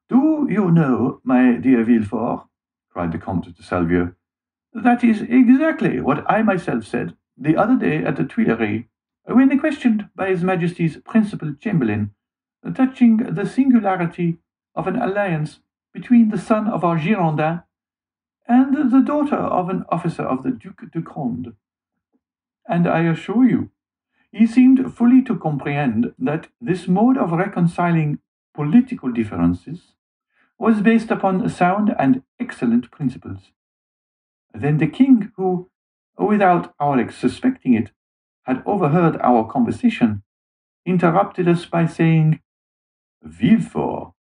"Do you know, my dear Villefort," cried the Comte de Salvieux, "that is exactly what I myself said the other day at the Tuileries, when questioned by His Majesty's principal chamberlain touching the singularity of an alliance between the son of our Girondin and the daughter of an officer of the Duc de Conde. And I assure you, he seemed fully to comprehend that this mode of reconciling political differences was based upon sound and excellent principles. Then the king, who, without our suspecting it, had overheard our conversation, interrupted us by saying, "Villefort."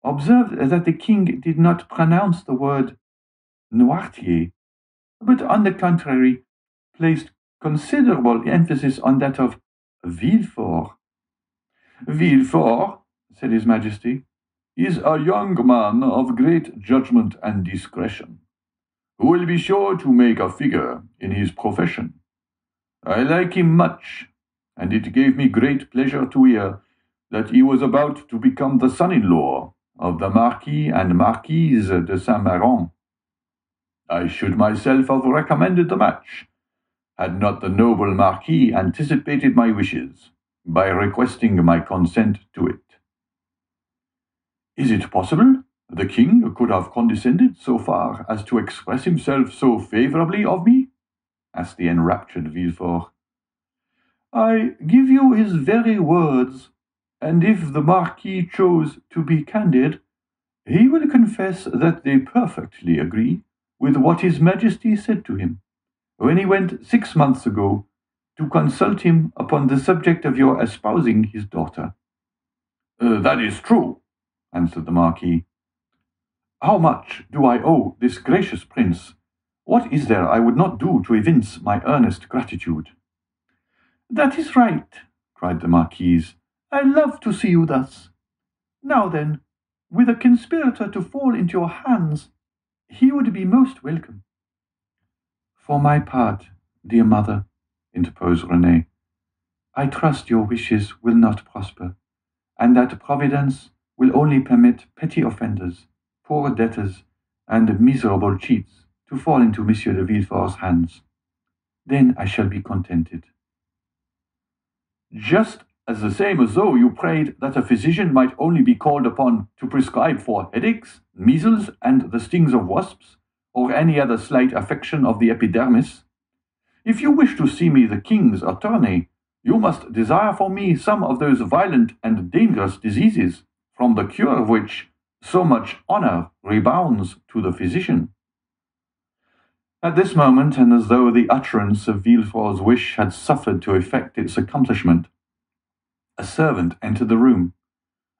observed that the king did not pronounce the word Noirtier, but on the contrary placed considerable emphasis on that of Villefort. "Villefort," said His Majesty, "is a young man of great judgment and discretion, who will be sure to make a figure in his profession. I like him much, and it gave me great pleasure to hear that he was about to become the son-in-law of the Marquis and Marquise de Saint-Méran. I should myself have recommended the match, had not the noble Marquis anticipated my wishes by requesting my consent to it. Is it possible the king could have condescended so far as to express himself so favourably of me? Asked the enraptured Villefort. I give you his very words, and if the Marquis chose to be candid, he will confess that they perfectly agree with what his Majesty said to him, when he went 6 months ago to consult him upon the subject of your espousing his daughter. That is true, answered the Marquis. How much do I owe this gracious prince? What is there I would not do to evince my earnest gratitude? That is right, cried the Marquise. I love to see you thus. Now then, with a conspirator to fall into your hands, he would be most welcome. For my part, dear mother, interposed Renée, I trust your wishes will not prosper, and that Providence will only permit petty offenders, poor debtors, and miserable cheats to fall into Monsieur de Villefort's hands. Then I shall be contented. Just as the same as though you prayed that a physician might only be called upon to prescribe for headaches, measles, and the stings of wasps, or any other slight affection of the epidermis. If you wish to see me the king's attorney, you must desire for me some of those violent and dangerous diseases, from the cure of which so much honour rebounds to the physician. At this moment, and as though the utterance of Villefort's wish had suffered to effect its accomplishment, a servant entered the room,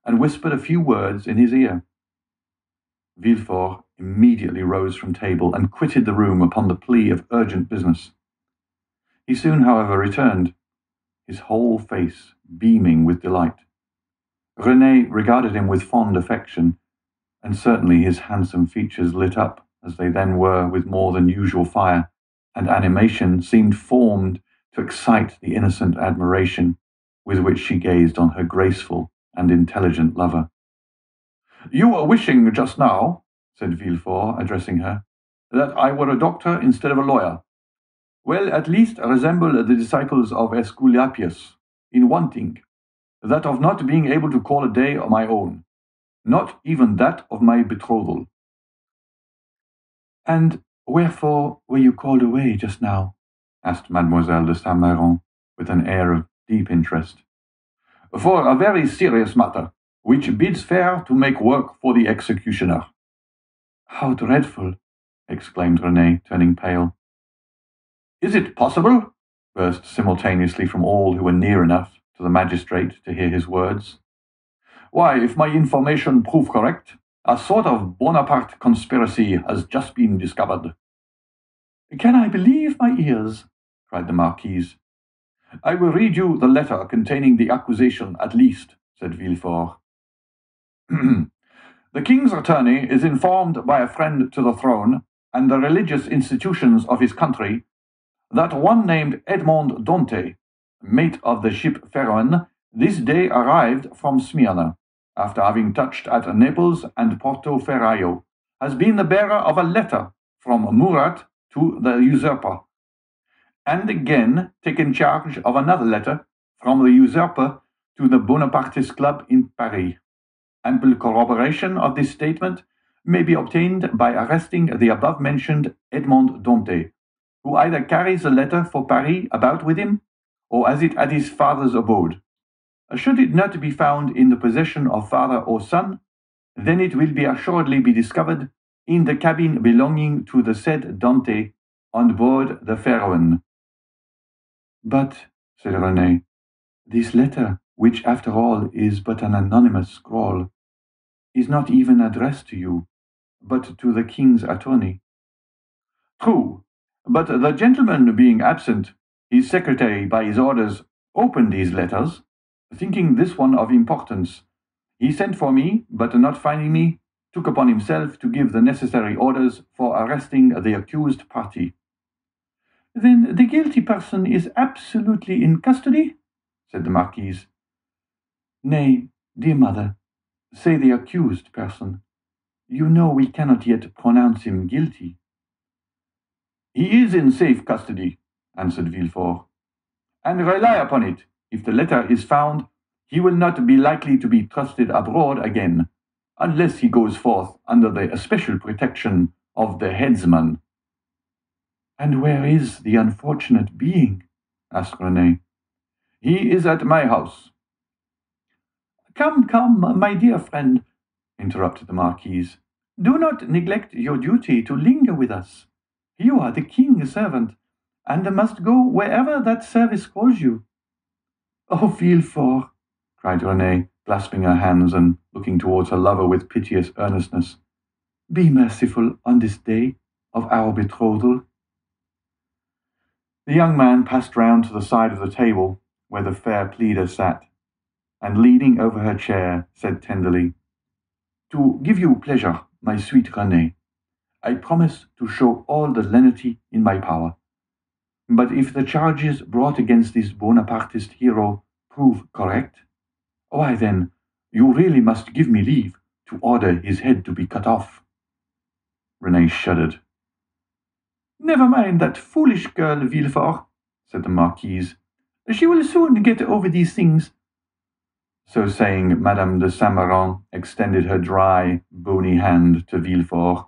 and whispered a few words in his ear. Villefort immediately rose from table and quitted the room upon the plea of urgent business. He soon, however, returned, his whole face beaming with delight. Renée regarded him with fond affection, and certainly his handsome features lit up, as they then were, with more than usual fire, and animation seemed formed to excite the innocent admiration with which she gazed on her graceful and intelligent lover. You were wishing just now, said Villefort, addressing her, that I were a doctor instead of a lawyer. Well, at least resemble the disciples of Aesculapius in one thing, that of not being able to call a day of my own, not even that of my betrothal. And wherefore were you called away just now? Asked Mademoiselle de Saint-Méran, with an air of deep interest. For a very serious matter, which bids fair to make work for the executioner. How dreadful! Exclaimed Renée, turning pale. Is it possible? Burst simultaneously from all who were near enough to the magistrate to hear his words. Why, if my information prove correct, a sort of Bonaparte conspiracy has just been discovered. Can I believe my ears? Cried the Marquise. I will read you the letter containing the accusation at least, said Villefort. The king's attorney is informed by a friend to the throne and the religious institutions of his country that one named Edmond Dante, mate of the ship Pharaon, this day arrived from Smyrna, after having touched at Naples and Porto Ferraio, has been the bearer of a letter from Murat to the usurper, and again taken charge of another letter from the usurper to the Bonapartist Club in Paris. Ample corroboration of this statement may be obtained by arresting the above-mentioned Edmond Dante, who either carries the letter for Paris about with him, or has it at his father's abode. Should it not be found in the possession of father or son, then it will be assuredly be discovered in the cabin belonging to the said Dante on board the Pharaon. But, said Renée, this letter, which after all is but an anonymous scrawl, is not even addressed to you, but to the king's attorney. True, but the gentleman being absent, his secretary by his orders opened these letters, thinking this one of importance. He sent for me, but not finding me, took upon himself to give the necessary orders for arresting the accused party. Then the guilty person is absolutely in custody? Said the Marquise. Nay, dear mother, say the accused person. You know we cannot yet pronounce him guilty. He is in safe custody, answered Villefort. And rely upon it, if the letter is found, he will not be likely to be trusted abroad again, unless he goes forth under the especial protection of the headsman. And where is the unfortunate being? Asked Renée. He is at my house. Come, my dear friend, interrupted the Marquise. Do not neglect your duty to linger with us. You are the king's servant, and must go wherever that service calls you. Oh, Villefort, cried Renée, clasping her hands and looking towards her lover with piteous earnestness. Be merciful on this day of our betrothal. The young man passed round to the side of the table where the fair pleader sat, and leaning over her chair, said tenderly, To give you pleasure, my sweet Renée, I promise to show all the lenity in my power. But if the charges brought against this Bonapartist hero prove correct, why then, you really must give me leave to order his head to be cut off. Renée shuddered. Never mind that foolish girl, Villefort, said the Marquise. She will soon get over these things. So saying, Madame de Saint-Méran extended her dry, bony hand to Villefort,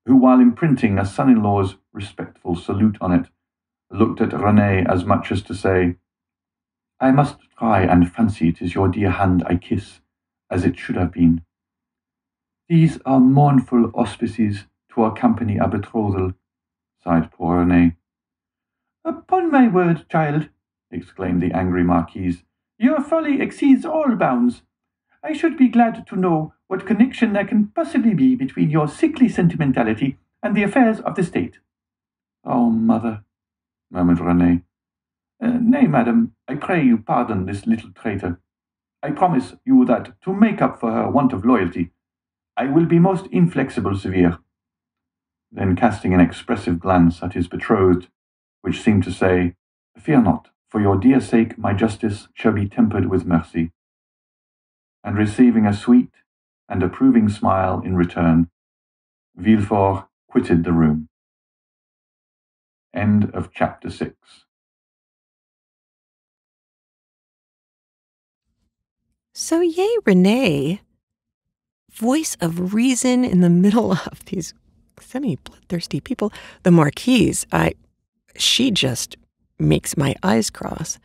who, while imprinting a son-in-law's respectful salute on it, looked at Renée as much as to say, I must try and fancy it is your dear hand I kiss, as it should have been. These are mournful auspices to accompany a betrothal, sighed poor Renée. Upon my word, child, exclaimed the angry Marquise, your folly exceeds all bounds. I should be glad to know what connection there can possibly be between your sickly sentimentality and the affairs of the state. Oh, mother, murmured Renée. Nay, madam, I pray you pardon this little traitor. I promise you that, to make up for her want of loyalty, I will be most inflexible severe. Then casting an expressive glance at his betrothed, which seemed to say, Fear not, for your dear sake my justice shall be tempered with mercy. And receiving a sweet and approving smile in return, Villefort quitted the room. End of chapter 6. So yay, Renée, voice of reason in the middle of these semi-bloodthirsty people. The Marquise, she just makes my eyes cross.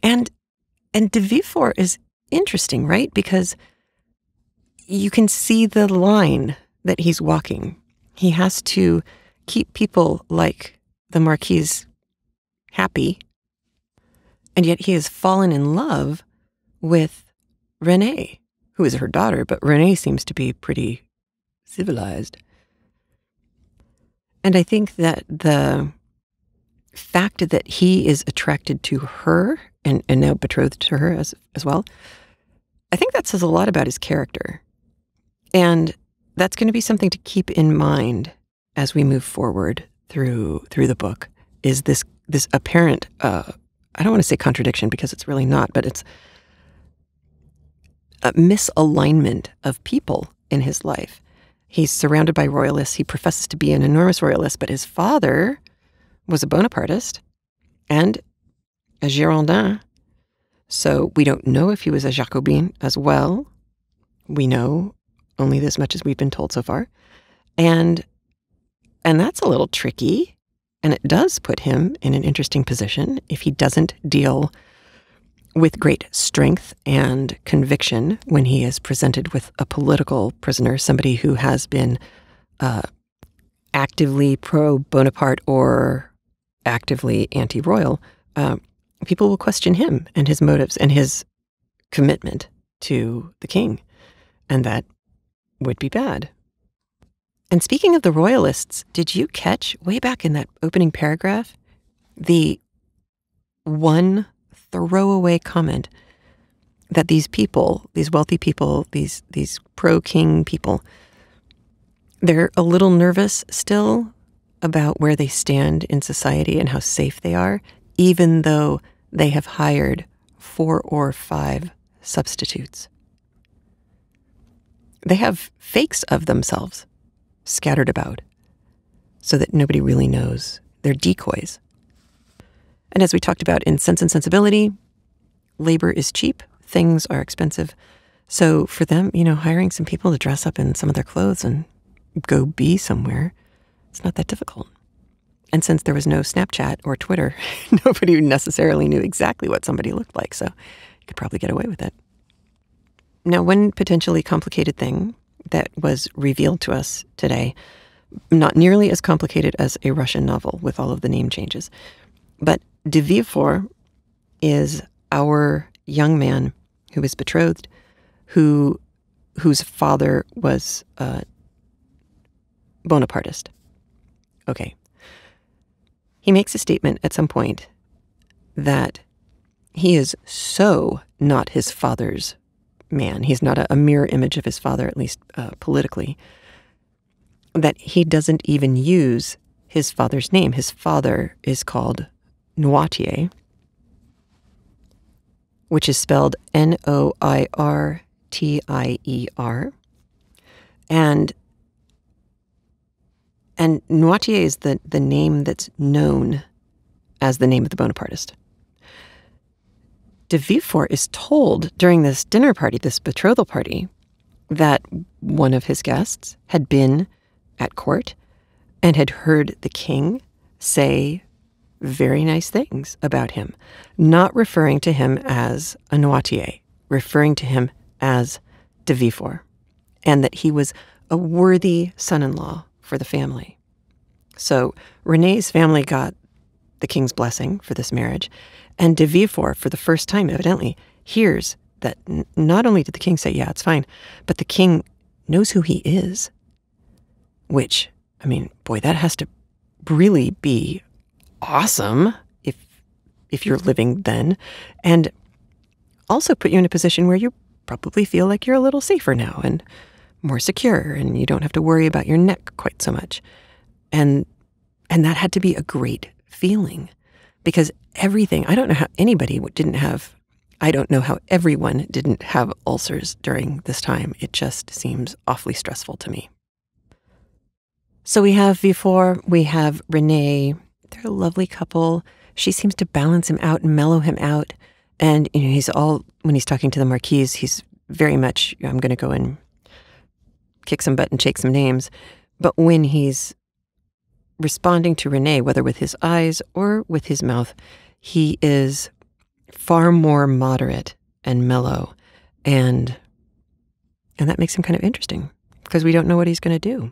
And de Villefort is interesting, right? Because you can see the line that he's walking. He has to keep people like the Marquise happy, and yet he has fallen in love with Renée, who is her daughter, but Renée seems to be pretty civilized. And I think that the fact that he is attracted to her and now betrothed to her as well, I think that says a lot about his character. And that's going to be something to keep in mind as we move forward through the book, is this apparent, I don't want to say contradiction because it's really not, but it's a misalignment of people in his life. He's surrounded by royalists. He professes to be an enormous royalist, but his father was a Bonapartist and a Girondin. So we don't know if he was a Jacobin as well. We know only this much as we've been told so far. And that's a little tricky. And it does put him in an interesting position if he doesn't deal with great strength and conviction when he is presented with a political prisoner, somebody who has been actively pro-Bonaparte or actively anti-royal. People will question him and his motives and his commitment to the king, and that would be bad. And speaking of the royalists, did you catch way back in that opening paragraph the one throwaway comment that these people, these wealthy people, these pro-king people, they're a little nervous still about where they stand in society and how safe they are, even though they have hired 4 or 5 substitutes. They have fakes of themselves scattered about so that nobody really knows. They're decoys. And as we talked about in Sense and Sensibility, labor is cheap, things are expensive. So for them, hiring some people to dress up in some of their clothes and go be somewhere, it's not that difficult. And since there was no Snapchat or Twitter, nobody necessarily knew exactly what somebody looked like, so you could probably get away with it. Now, one potentially complicated thing that was revealed to us today, not nearly as complicated as a Russian novel with all of the name changes, but de Villefort is our young man who is betrothed, whose father was a Bonapartist. Okay. He makes a statement at some point that he is so not his father's man. He's not a mirror image of his father, at least politically, that he doesn't even use his father's name. His father is called Noirtier, which is spelled Noirtier. And Noirtier is the name that's known as the name of the Bonapartist. De Villefort is told during this dinner party, this betrothal party, that one of his guests had been at court and had heard the king say very nice things about him, not referring to him as a Noirtier, referring to him as de Villefort, and that he was a worthy son-in-law for the family. So René's family got the king's blessing for this marriage, and de Villefort, for the first time, evidently, hears that not only did the king say, yeah, it's fine, but the king knows who he is, which, boy, that has to really be awesome if you're living then, and also put you in a position where you probably feel like you're a little safer now and more secure, and you don't have to worry about your neck quite so much. And that had to be a great feeling, because everything, I don't know how everyone didn't have ulcers during this time. It just seems awfully stressful to me. So we have Villefort, we have René. They're a lovely couple. She seems to balance him out and mellow him out. And, when he's talking to the Marquise, he's very much, I'm going to go and kick some butt and shake some names. But when he's responding to René, whether with his eyes or with his mouth, he is far more moderate and mellow. And that makes him kind of interesting, because we don't know what he's going to do.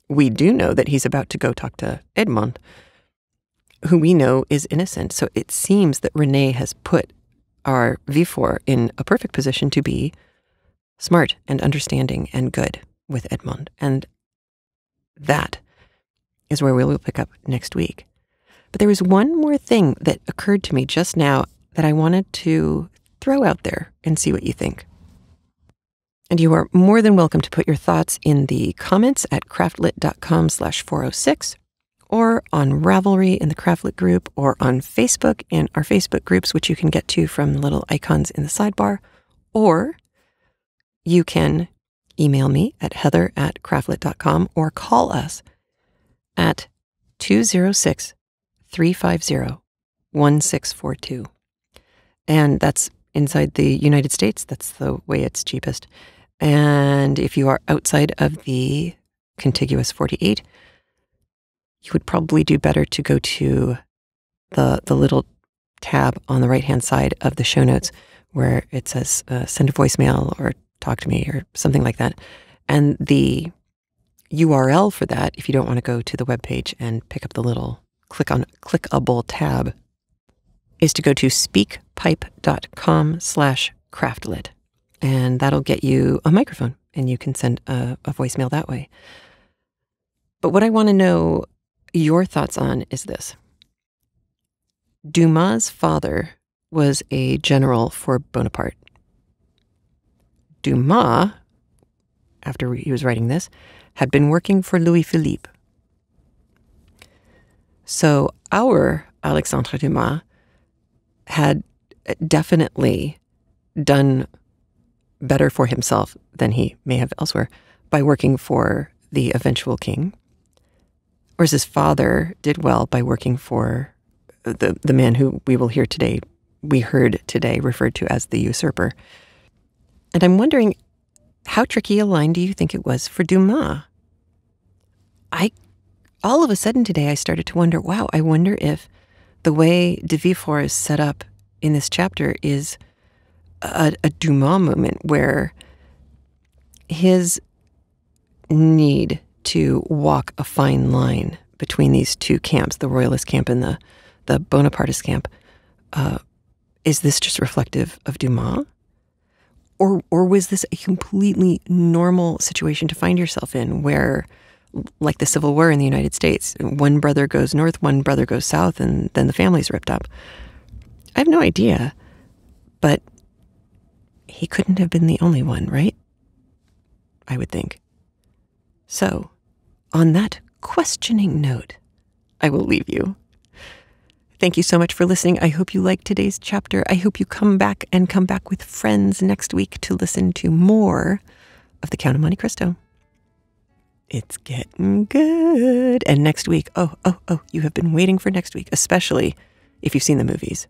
We do know that he's about to go talk to Edmond, who we know is innocent. So it seems that René has put our Villefort in a perfect position to be smart and understanding and good with Edmond. And that is where we will pick up next week. But there was one more thing that occurred to me just now that I wanted to throw out there and see what you think. And you are more than welcome to put your thoughts in the comments at craftlit.com/406, or on Ravelry in the Craftlit group, or on Facebook in our Facebook groups, which you can get to from the little icons in the sidebar, or you can email me at heather@craftlit.com, or call us at 206-350-1642. And that's inside the United States. That's the way it's cheapest. And if you are outside of the contiguous 48, you would probably do better to go to the little tab on the right-hand side of the show notes where it says send a voicemail or talk to me or something like that. And the URL for that, if you don't want to go to the webpage and pick up the little clickable tab, is to go to speakpipe.com/craftlit. And that'll get you a microphone, and you can send a voicemail that way. But what I want to know your thoughts on is this. Dumas' father was a general for Bonaparte. Dumas, after he was writing this, had been working for Louis-Philippe. So our Alexandre Dumas had definitely done better for himself than he may have elsewhere by working for the eventual king, whereas his father did well by working for the man who we heard today referred to as the usurper. And I'm wondering, how tricky a line do you think it was for Dumas? All of a sudden today, I started to wonder, wow, I wonder if the way de Villefort is set up in this chapter is a Dumas moment where his need to walk a fine line between these two camps, the royalist camp and the Bonapartist camp, is this just reflective of Dumas? Or was this a completely normal situation to find yourself in where, like the Civil War in the United States, one brother goes north, one brother goes south, and then the family's ripped up? I have no idea, but he couldn't have been the only one, right? I would think. So, on that questioning note, I will leave you. Thank you so much for listening. I hope you liked today's chapter. I hope you come back with friends next week to listen to more of The Count of Monte Cristo. It's getting good. And next week, oh, you have been waiting for next week, especially if you've seen the movies.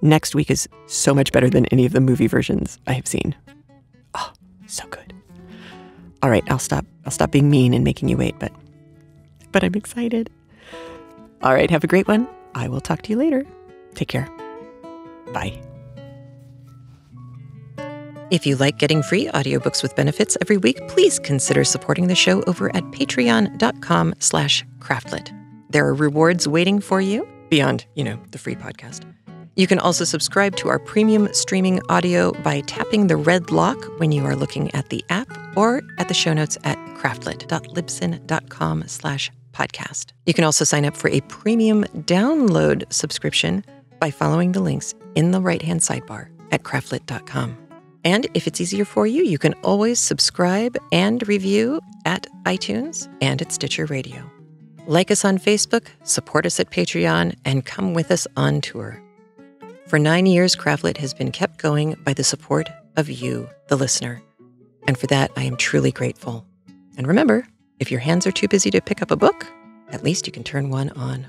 Next week is so much better than any of the movie versions I have seen. Oh, so good. All right, I'll stop being mean and making you wait, but I'm excited. All right, have a great one. I will talk to you later. Take care. Bye. If you like getting free audiobooks with benefits every week, please consider supporting the show over at patreon.com/craftlit. There are rewards waiting for you beyond, the free podcast. You can also subscribe to our premium streaming audio by tapping the red lock when you are looking at the app or at the show notes at craftlit.libsyn.com/podcast. You can also sign up for a premium download subscription by following the links in the right-hand sidebar at craftlit.com. And if it's easier for you, you can always subscribe and review at iTunes and at Stitcher Radio. Like us on Facebook, support us at Patreon, and come with us on tour. For 9 years, Craftlit has been kept going by the support of you, the listener. And for that, I am truly grateful. And remember, if your hands are too busy to pick up a book, at least you can turn one on